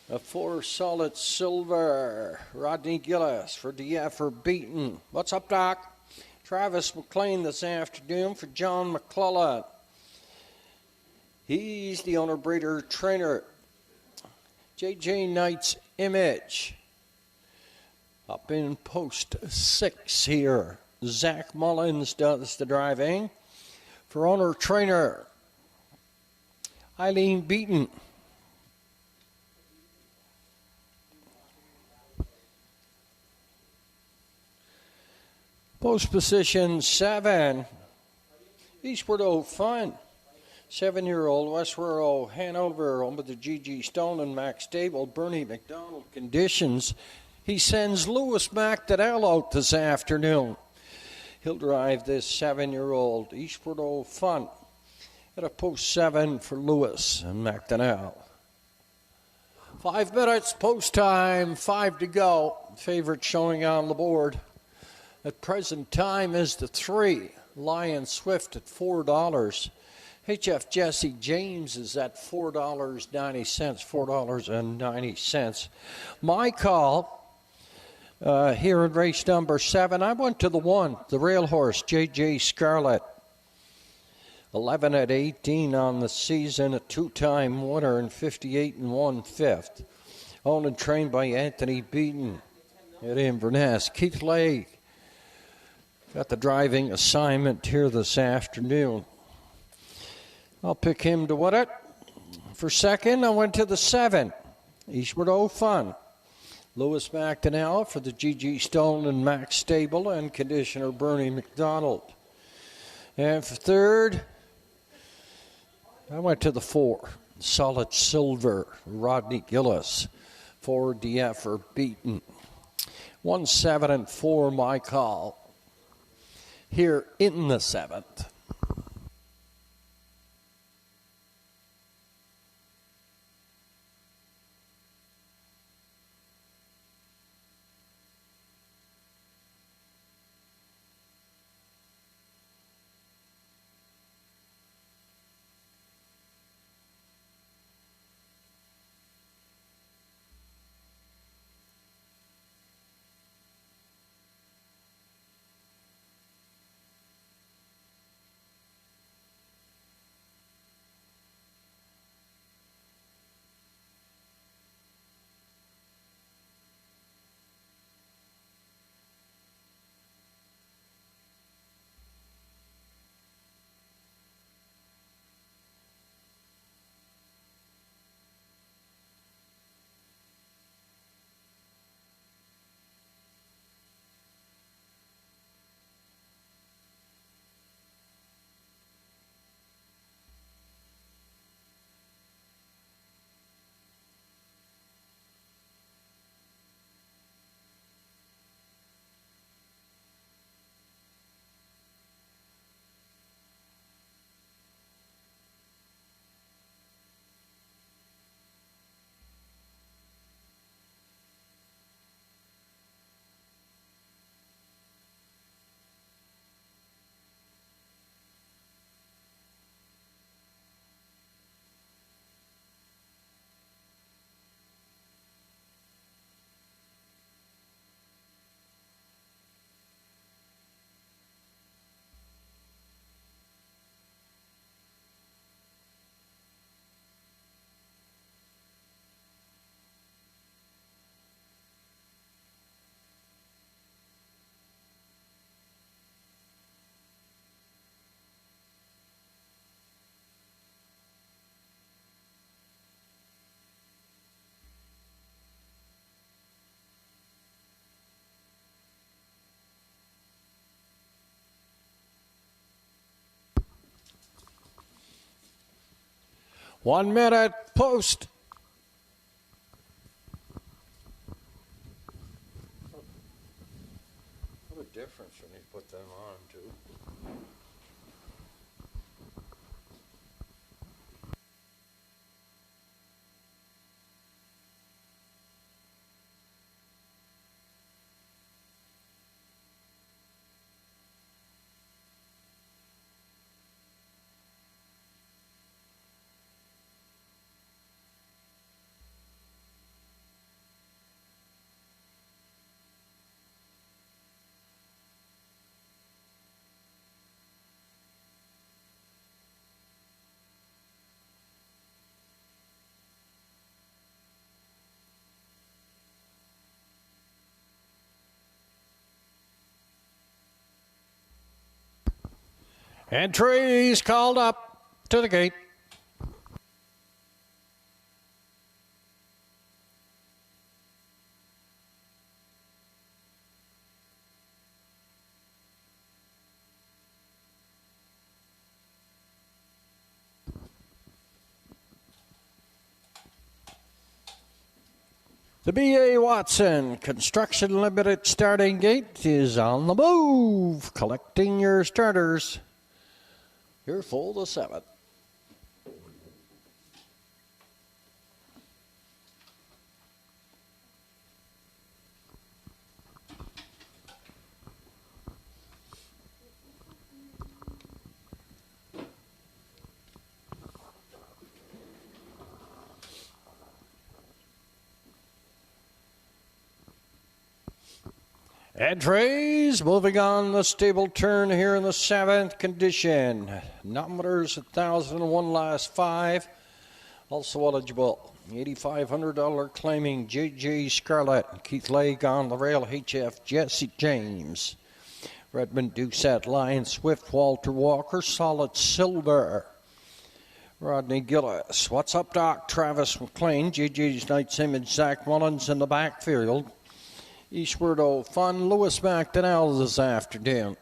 A 4 solid silver. Rodney Gillis for DF for Beaton. What's up, Doc? Travis McLean this afternoon for John McClellan. He's the owner, breeder, trainer. J.J. Knight's Image. Up in post 6 here. Zach Mullins does the driving. For owner, trainer Eileen Beaton. Post position 7. Eastward O Fun. 7-year-old Westward Hanover, owned by the G.G. Stone and Max Stable. Bernie McDonald conditions. He sends Lewis McDonnell out this afternoon. He'll drive this 7-year-old Eastward O Fun at a post 7 for Lewis and McDonnell. 5 minutes post time, 5 to go. Favorite showing on the board at present time is the 3, Lion Swift at $4. HF Jesse James is at $4.90, $4.90. My call here in race number 7, I went to the 1, the rail horse, J.J. Scarlett. 11 at 18 on the season, a 2-time winner and 58 1/5. Owned and trained by Anthony Beaton at Inverness. Keith Lay got the driving assignment here this afternoon. I'll pick him to win it. For second, I went to the 7, Eastward O Fun. Lewis McDonnell for the G.G. Stone and Max Stable and conditioner Bernie McDonald. And for third, I went to the 4, Solid Silver, Rodney Gillis for DF or Beaton. 1, 7, and 4, my call here in the 7th. 1 minute post. What a difference when you put them on, too. Entries called up to the gate. The B.A. Watson Construction Limited starting gate is on the move, collecting your starters. Here for the 7th. Entries moving on the stable turn here in the 7th condition. Numbers 1,001 last 5. Also eligible. $8,500 claiming J.J. Scarlett. Keith Lake on the rail. HF Jesse James. Redmond Doucette, Lion Swift, Walter Walker, Solid Silver. Rodney Gillis. What's up, Doc? Travis McLean. J.J.'s Knight's Image. Zach Mullins in the backfield. Eastward Fun, Lewis McDonnell this afternoon.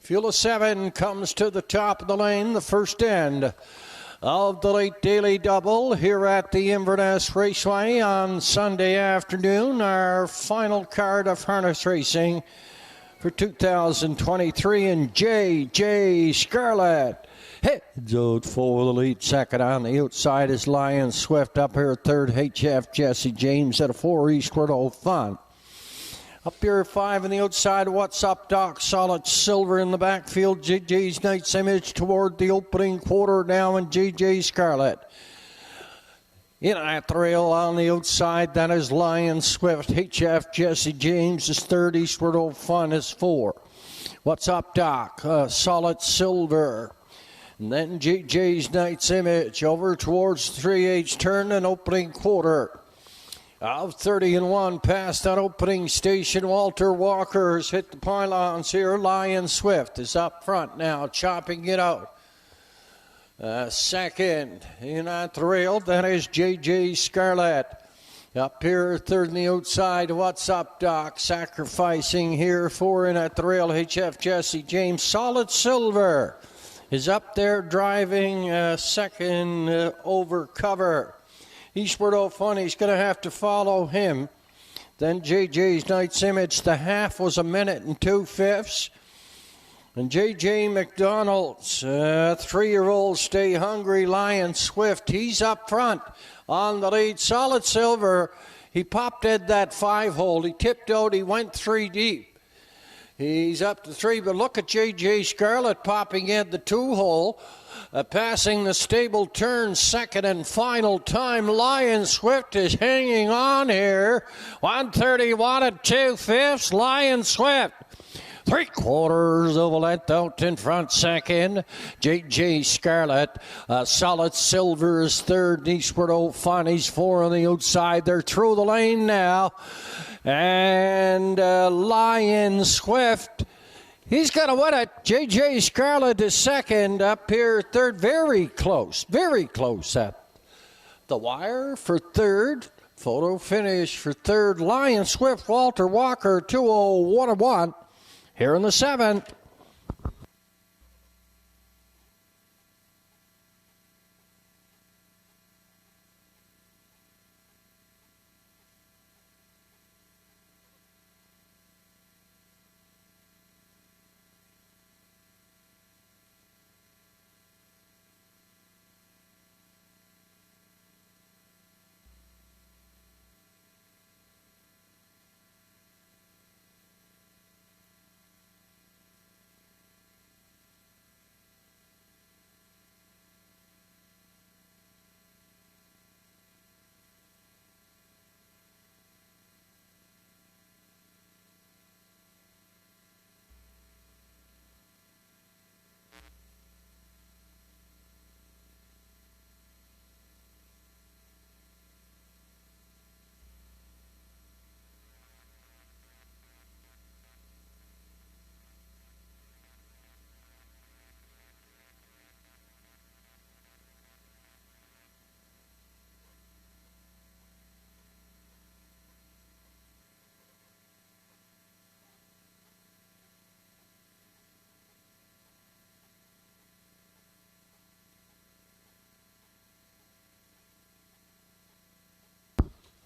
Field of 7 comes to the top of the lane, the first end of the late daily double here at the Inverness Raceway on Sunday afternoon. Our final card of harness racing for 2023, and J.J. Scarlett heads out for the lead. Second on the outside is Lion Swift. Up here third, HF Jesse James at a 4, Eastward Fun. Up here 5 on the outside, What's Up, Doc? Solid Silver in the backfield. JJ's Knight's Image toward the opening quarter now, and JJ Scarlett. In at the rail on the outside, that is Lion Swift. HF Jesse James is third. Eastward Fun is 4. What's Up, Doc? Solid Silver. And then JJ's Knight's Image over towards 3H turn and opening quarter. Of 30-1 past that opening station, Walter Walker has hit the pylons here. Lion Swift is up front now, chopping it out. Second in at the rail, that is J.J. Scarlett. Up here, third on the outside, What's Up, Doc? Sacrificing here, 4 in at the rail, HF Jesse James. Solid Silver is up there driving second over cover. Eastward Fun, he's going to have to follow him. Then JJ's Knight's Image, the half was 1 minute and 2/5. And JJ McDonald's 3-year-old Stay Hungry, Lion Swift, he's up front on the lead. Solid Silver, he popped at that 5-hole. He tipped out, he went 3 deep. He's up to 3, but look at J.J. Scarlett popping in the 2-hole. Passing the stable turn, second and final time. Lion Swift is hanging on here. 131 and 2/5. Lion Swift. 3/4 of a length out in front, second. J.J. Scarlett. Solid Silver is third. Eastward Fun, he's 4 on the outside. They're through the lane now. And Lion Swift, he's going to win it. J.J. Scarlett is second. Up here third. Very close at the wire for third. Photo finish for third. Lion Swift, Walter Walker, 2:01 here in the 7th.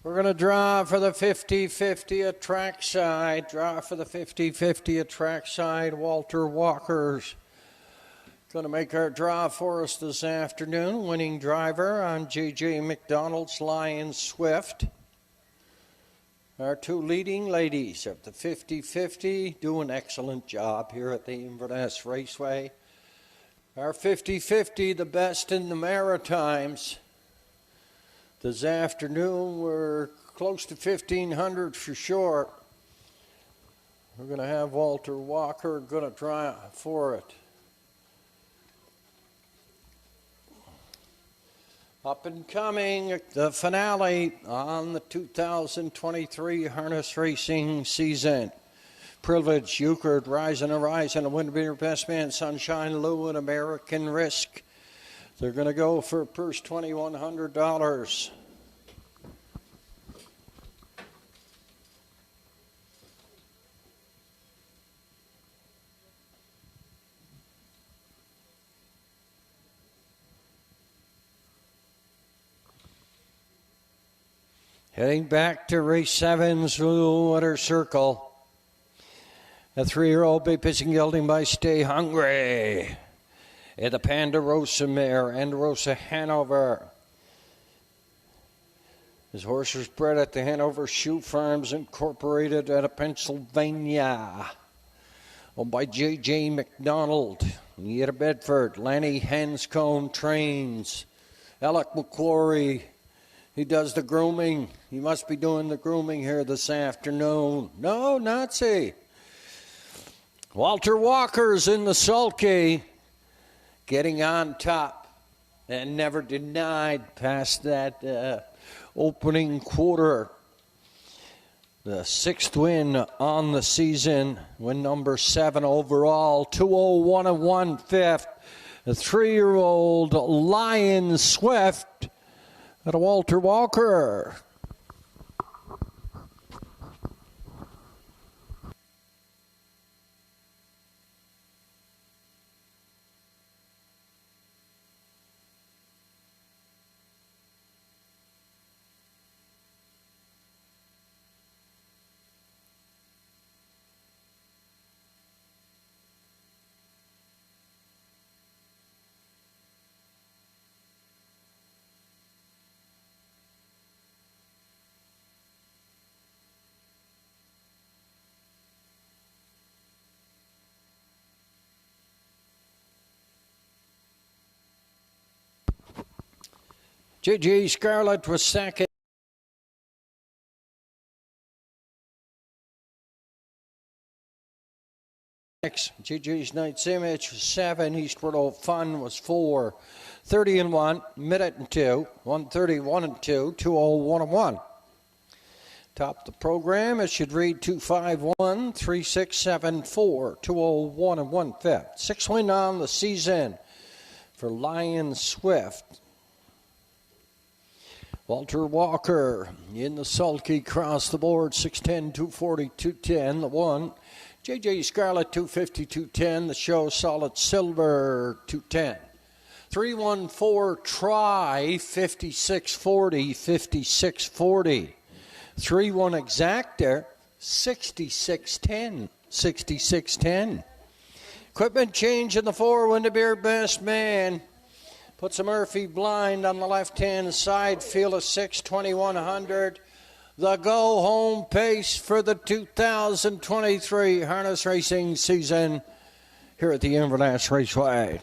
We're going to draw for the 50-50 at trackside. Draw for the 50-50 at trackside. Walter Walker's going to make our draw for us this afternoon. Winning driver on J.J. McDonald's Lion Swift. Our two leading ladies of the 50-50 do an excellent job here at the Inverness Raceway. Our 50-50, the best in the Maritimes. This afternoon, we're close to 1,500 for sure. We're going to have Walter Walker going to try for it. Up and coming, the finale on the 2023 harness racing season. Privilege, Euchred, Rising and Rising, Windermere Best Man, Sunshine Lou, and American Risk. They're going to go for purse $2,100. Heading back to race 7's Blue Water Circle. A 3-year-old Bay Pissing Gelding by Stay Hungry. And the Ponderosa mare, Ponderosa Hanover. His horse was bred at the Hanover Shoe Farms Incorporated out of Pennsylvania. Owned by J.J. McDonald. Yet of Bedford. Lanny Hanscone trains. Alec McQuarrie. He does the grooming. He must be doing the grooming here this afternoon. No, Nazi. Walter Walker's in the sulky. Getting on top and never denied past that opening quarter. The 6th win on the season, win number 7 overall, 201 1/5. The 3-year-old Lion Swift at a Walter Walker. J.J. Scarlett was second. J.J.'s Knight's Image was 7. Eastward Old Fun was 4. 30 and 1. Minute and 2. 131 and 2. 201 and 1. Top the program. It should read 251 3674. 201 and 1/5. 6th win on the season for Lion Swift. Walter Walker in the sulky across the board, 610, 240, 210. The 1, J.J. Scarlett, 250, 210. The show, Solid Silver, 210. 314 Try, 5640, 5640. 31 Exactor, 6610, 6610. Equipment change in the 4, Windermere Best Man. Puts a Murphy blind on the left-hand side. Field of 6, 2,100. The go-home pace for the 2023 harness racing season here at the Inverness Raceway.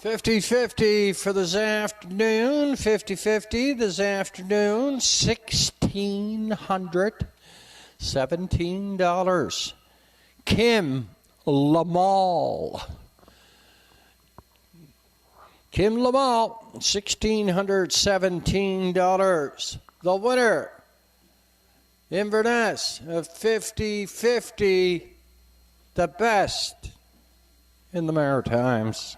50-50 for this afternoon. 50-50 this afternoon. $1,617. Kim Lamal. Kim Lamal, $1,617. The winner, Inverness, of 50-50, the best in the Maritimes.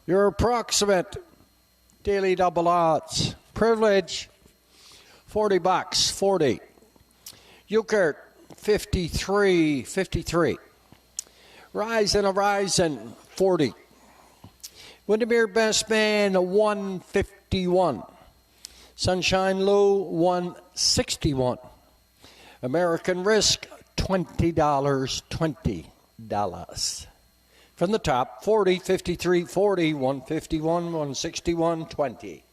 Your approximate daily double odds. Privilege, $40, 40. Euchert, 53. Horizon, 40. Windermere Best Man, 151. Sunshine Low, 161. American Risk, $20, $20. From the top, 40, 53, 40, 151, 161, 20.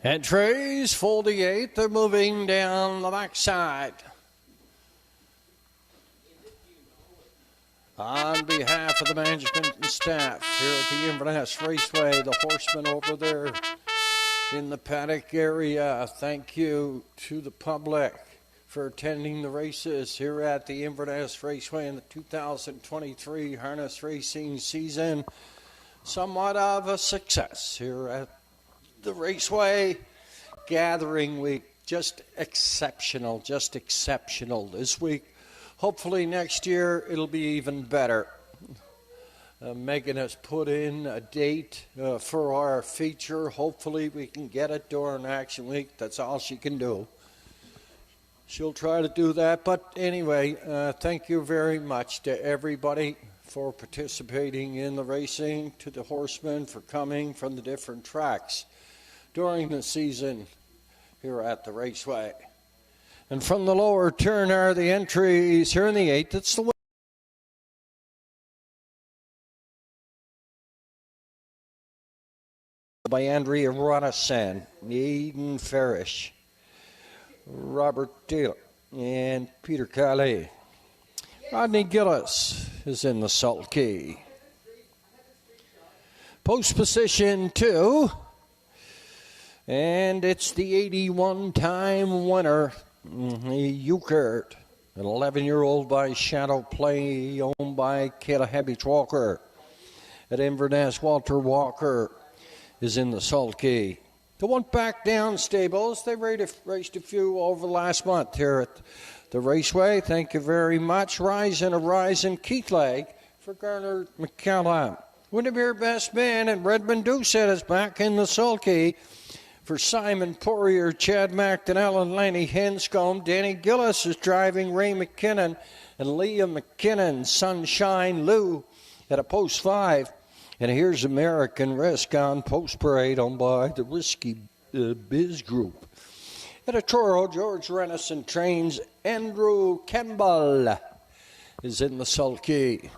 Entries, 48, they're moving down the backside. On behalf of the management and staff here at the Inverness Raceway, the horsemen over there in the paddock area, thank you to the public for attending the races here at the Inverness Raceway in the 2023 harness racing season. Somewhat of a success here at the Raceway Gathering Week. Just exceptional this week. Hopefully next year it'll be even better. Megan has put in a date for our feature. Hopefully we can get it during Action Week. That's all she can do. She'll try to do that. But anyway, thank you very much to everybody for participating in the racing, to the horsemen for coming from the different tracks during the season here at the Raceway. And from the lower turn are the entries here in the 8th. It's the by Andrea Ronasan, Aidan Farish, Robert Taylor, and Peter Calais. Rodney Gillis is in the sulky. Post position 2. And it's the 81-time winner, Euchert, an 11-year-old by Shadow Play, owned by Kayla Habich Walker. At Inverness, Walter Walker is in the sulky. The one back down stables, they raced a few over the last month here at the raceway. Thank you very much. Horizon, Keith Lake for Garner McCallum. Windermere Best Man and Redmond Doucette is back in the sulky for Simon Poirier, Chad McDonnell, and Lanny Henscombe. Danny Gillis is driving Ray McKinnon and Liam McKinnon. Sunshine Lou at a post 5. And here's American Risk on post parade owned by the Risky Biz Group. At a Toro, George Renison trains. Andrew Campbell is in the sulky.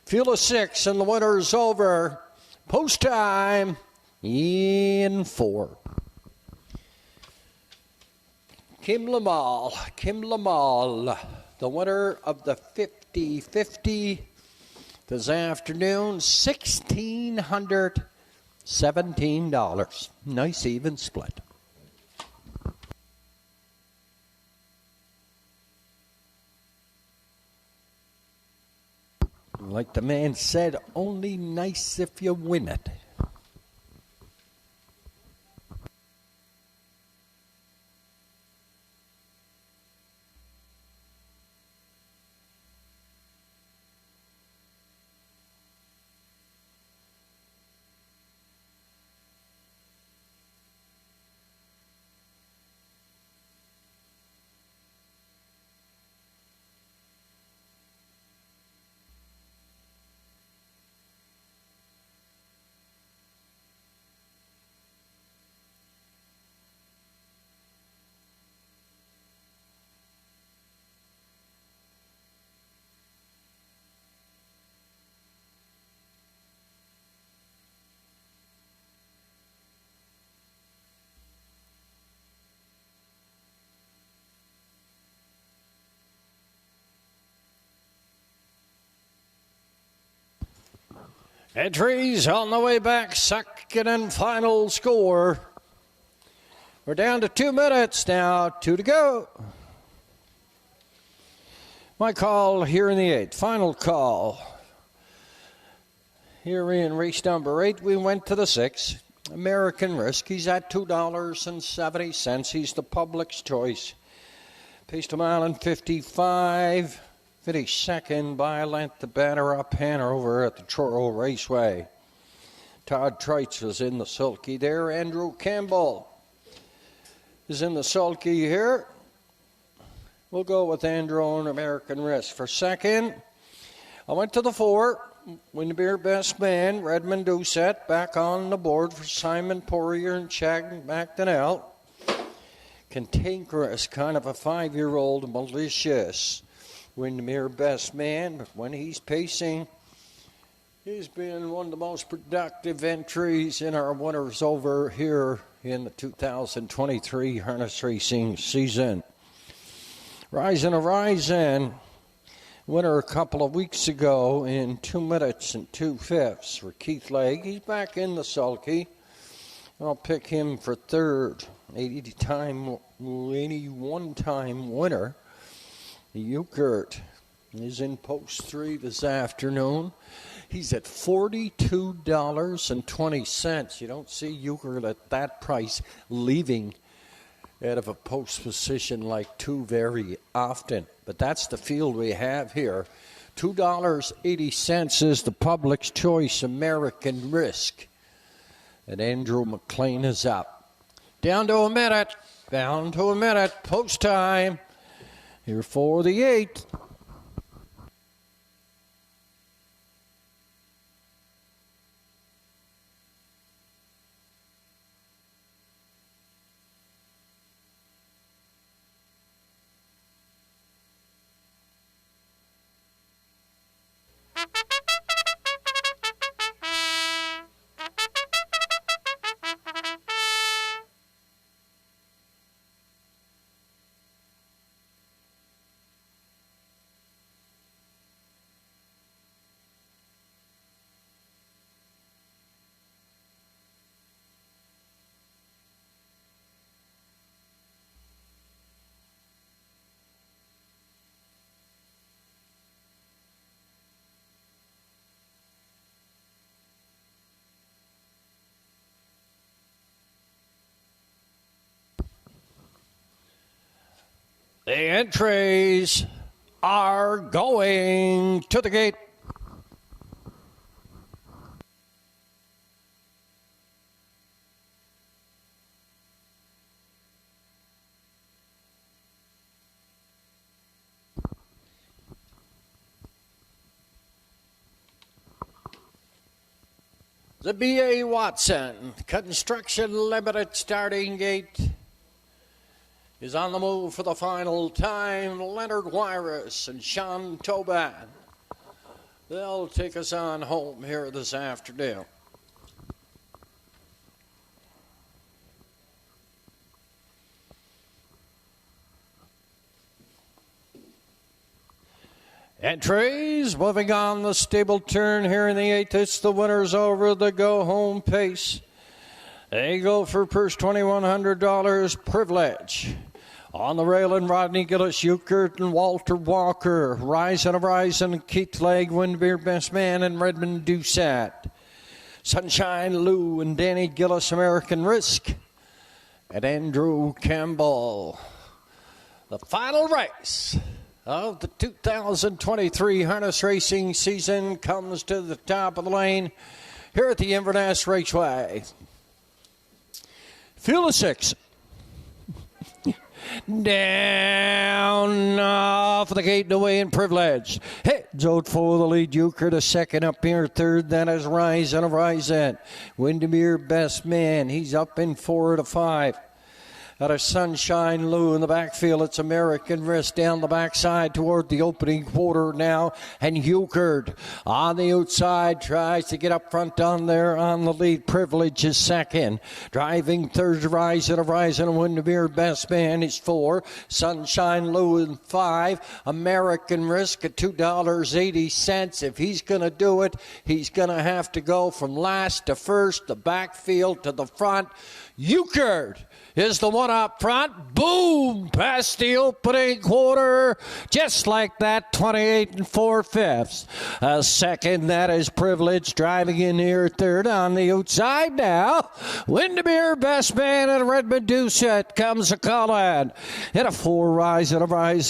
Field of 6 and the winner's over. Post time in 4. Kim Lamal, the winner of the 50-50 this afternoon, $1,617. Nice even split. Like the man said, only nice if you win it. Entries on the way back, second and final score. We're down to 2 minutes now, 2 to go. My call here in the 8th, final call. Here in race number 8, we went to the 6. American Risk, he's at $2.70. He's the public's choice. Paced a mile and 55. Finished second by a length, the banner up Hanover at the Truro Raceway. Todd Treitz was in the sulky there. Andrew Campbell is in the sulky here. We'll go with Andrew and American Risk for second. I went to the 4. Windermere Best Man, Redmond Doucette, back on the board for Simon Poirier and Chad McDonnell. Cantankerous, kind of a 5-year-old, malicious Windermere Best Man, but when he's pacing, he's been one of the most productive entries in our winners over here in the 2023 harness racing season. Horizon, winner a couple of weeks ago in 2 minutes and 2/5 for Keith Lake. He's back in the sulky. I'll pick him for third. 81-time winner. Euchert is in post 3 this afternoon. He's at $42.20. You don't see Euchert at that price leaving out of a post position like 2 very often. But that's the field we have here. $2.80 is the public's choice, American Risk. And Andrew McLean is up. Down to a minute. Post time. Here for the 8th. The entries are going to the gate. The B.A. Watson Construction Limited starting gate is on the move for the final time. Leonard Wyris and Sean Toban. They'll take us on home here this afternoon. Entries moving on the stable turn here in the 8th. It's the winners over the go-home pace. They go for purse $2,100 privilege. On the rail and Rodney Gillis, Euchert and Walter Walker. Rising, Keith Legg, Windbeer Best Man, and Redmond Doucette. Sunshine Lou and Danny Gillis, American Risk. And Andrew Campbell. The final race of the 2023 harness racing season comes to the top of the lane here at the Inverness Raceway. Field of 6. Down off the gate and away in privilege. Heads out for the lead. Euchre a second up here. Third, that is Rise. Windermere Best Man. He's up in 4 to 5. Out of Sunshine Lou in the backfield, it's American Risk down the backside toward the opening quarter now. And Euchert on the outside tries to get up front on there on the lead. Privilege is second. Driving third, Rise and Windermere Best Man is 4. Sunshine Lou in 5. American Risk at $2.80. If he's going to do it, he's going to have to go from last to first, the backfield to the front. Euchert is the one up front. Boom! Past the opening quarter. Just like that, 28 4/5. A second, that is Privilege driving in here. Third on the outside now. Windermere Best Man and Redmond Doucette comes a call-in. And a 4 Rise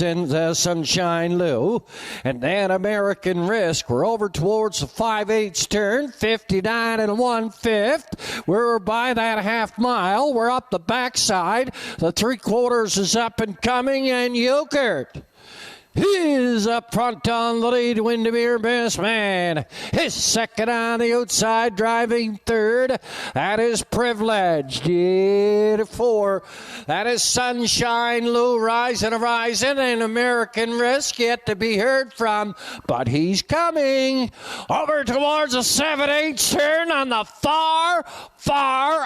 in Sunshine Lou. And then American Risk. We're over towards the 5/8 turn. 59 1/5. We're by that half mile. We're up the backside. The 3/4 is up and coming, and Euchert is up front on the lead. Windermere Best Man is second on the outside, driving third. That is Privilege. 4. That is Sunshine Lou, Rising, and American Risk yet to be heard from, but he's coming over towards the 7/8 turn on the far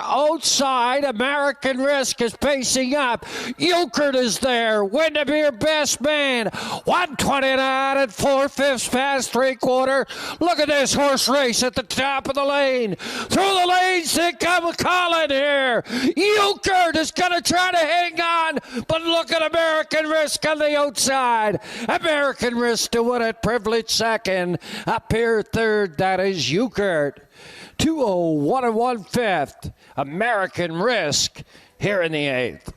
outside. American Risk is pacing up. Euchert is there. Windermere Best Man. 129 4/5 past 3/4. Look at this horse race at the top of the lane. Through the lanes they come calling here. Euchert is going to try to hang on, but look at American Risk on the outside. American Risk to win it. Privilege second. Up here third, that is Euchert. 2:01 1/5. American Risk here in the 8th.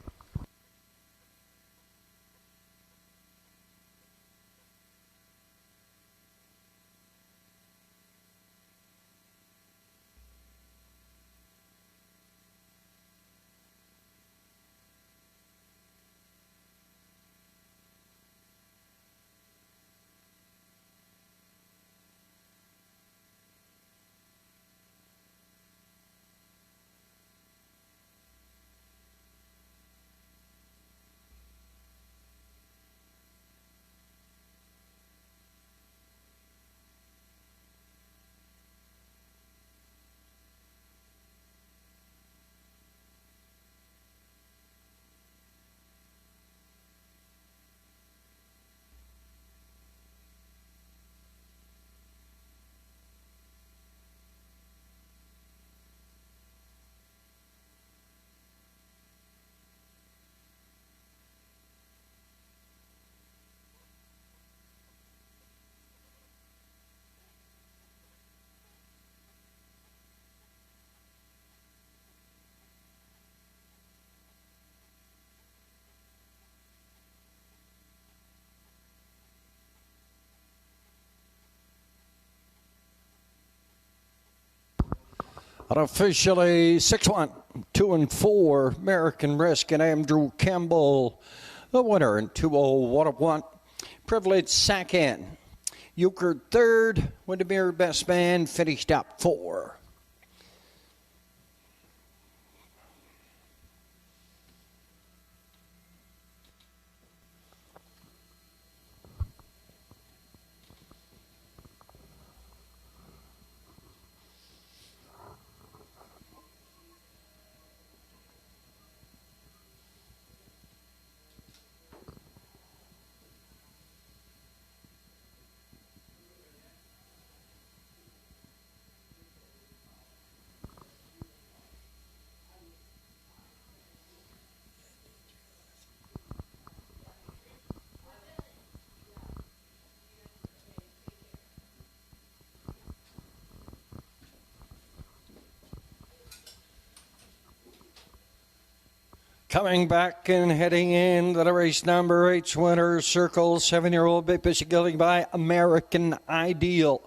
Unofficially 6-1, 2 and 4, American Risk and Andrew Campbell, the winner in 201-1. Privilege second, Euchre third, Windermere best man finished up 4. Coming back and heading in to the race number 8's winner circle, 7-year-old Big Bishop Gilding by American Ideal.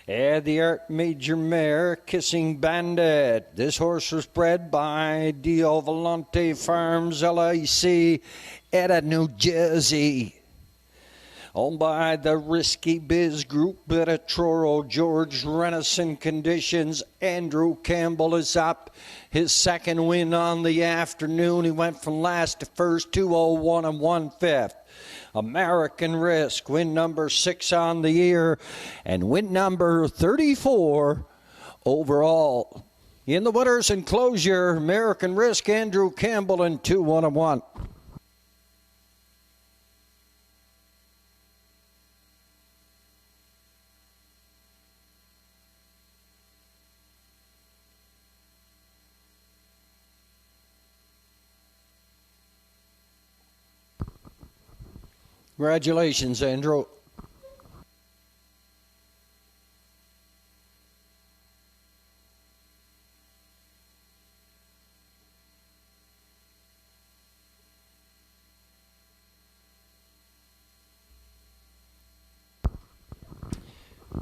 And the Art Major Mare, Kissing Bandit. This horse was bred by Dio Volante Farms, LIC, at New Jersey. Owned by the Risky Biz Group at Truro, George Renison Conditions. Andrew Campbell is up. His second win on the afternoon. He went from last to first, 201 1/5. American Risk, win number 6 on the year, and win number 34 overall. In the winner's enclosure, American Risk, Andrew Campbell in 201-1. Congratulations, Andrew.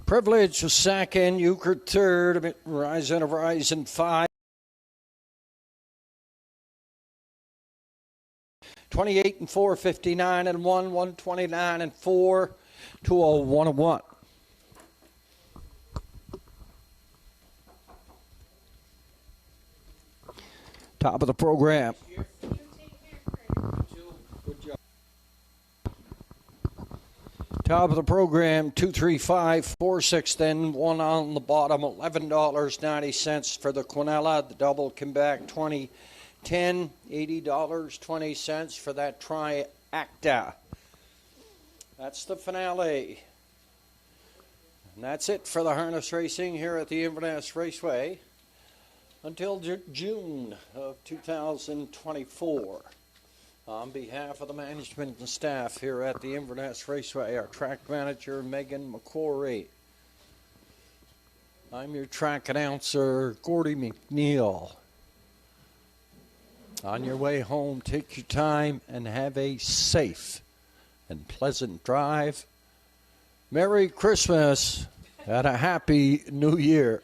Privilege was second, Euchre third, Horizon 5. 28 and 4, 59 and 1, 129 and 4, 201 and 1. Top of the program. Top of the program, 2, 3, 5, 4, 6, then 1 on the bottom, $11.90 for the Quinella. The double came back 20, 10, $80.20 for that Triacta. That's the finale. And that's it for the harness racing here at the Inverness Raceway until June of 2024. On behalf of the management and staff here at the Inverness Raceway, our track manager, Megan McCory. I'm your track announcer, Gordy McNeil. On your way home, take your time and have a safe and pleasant drive. Merry Christmas and a Happy New Year.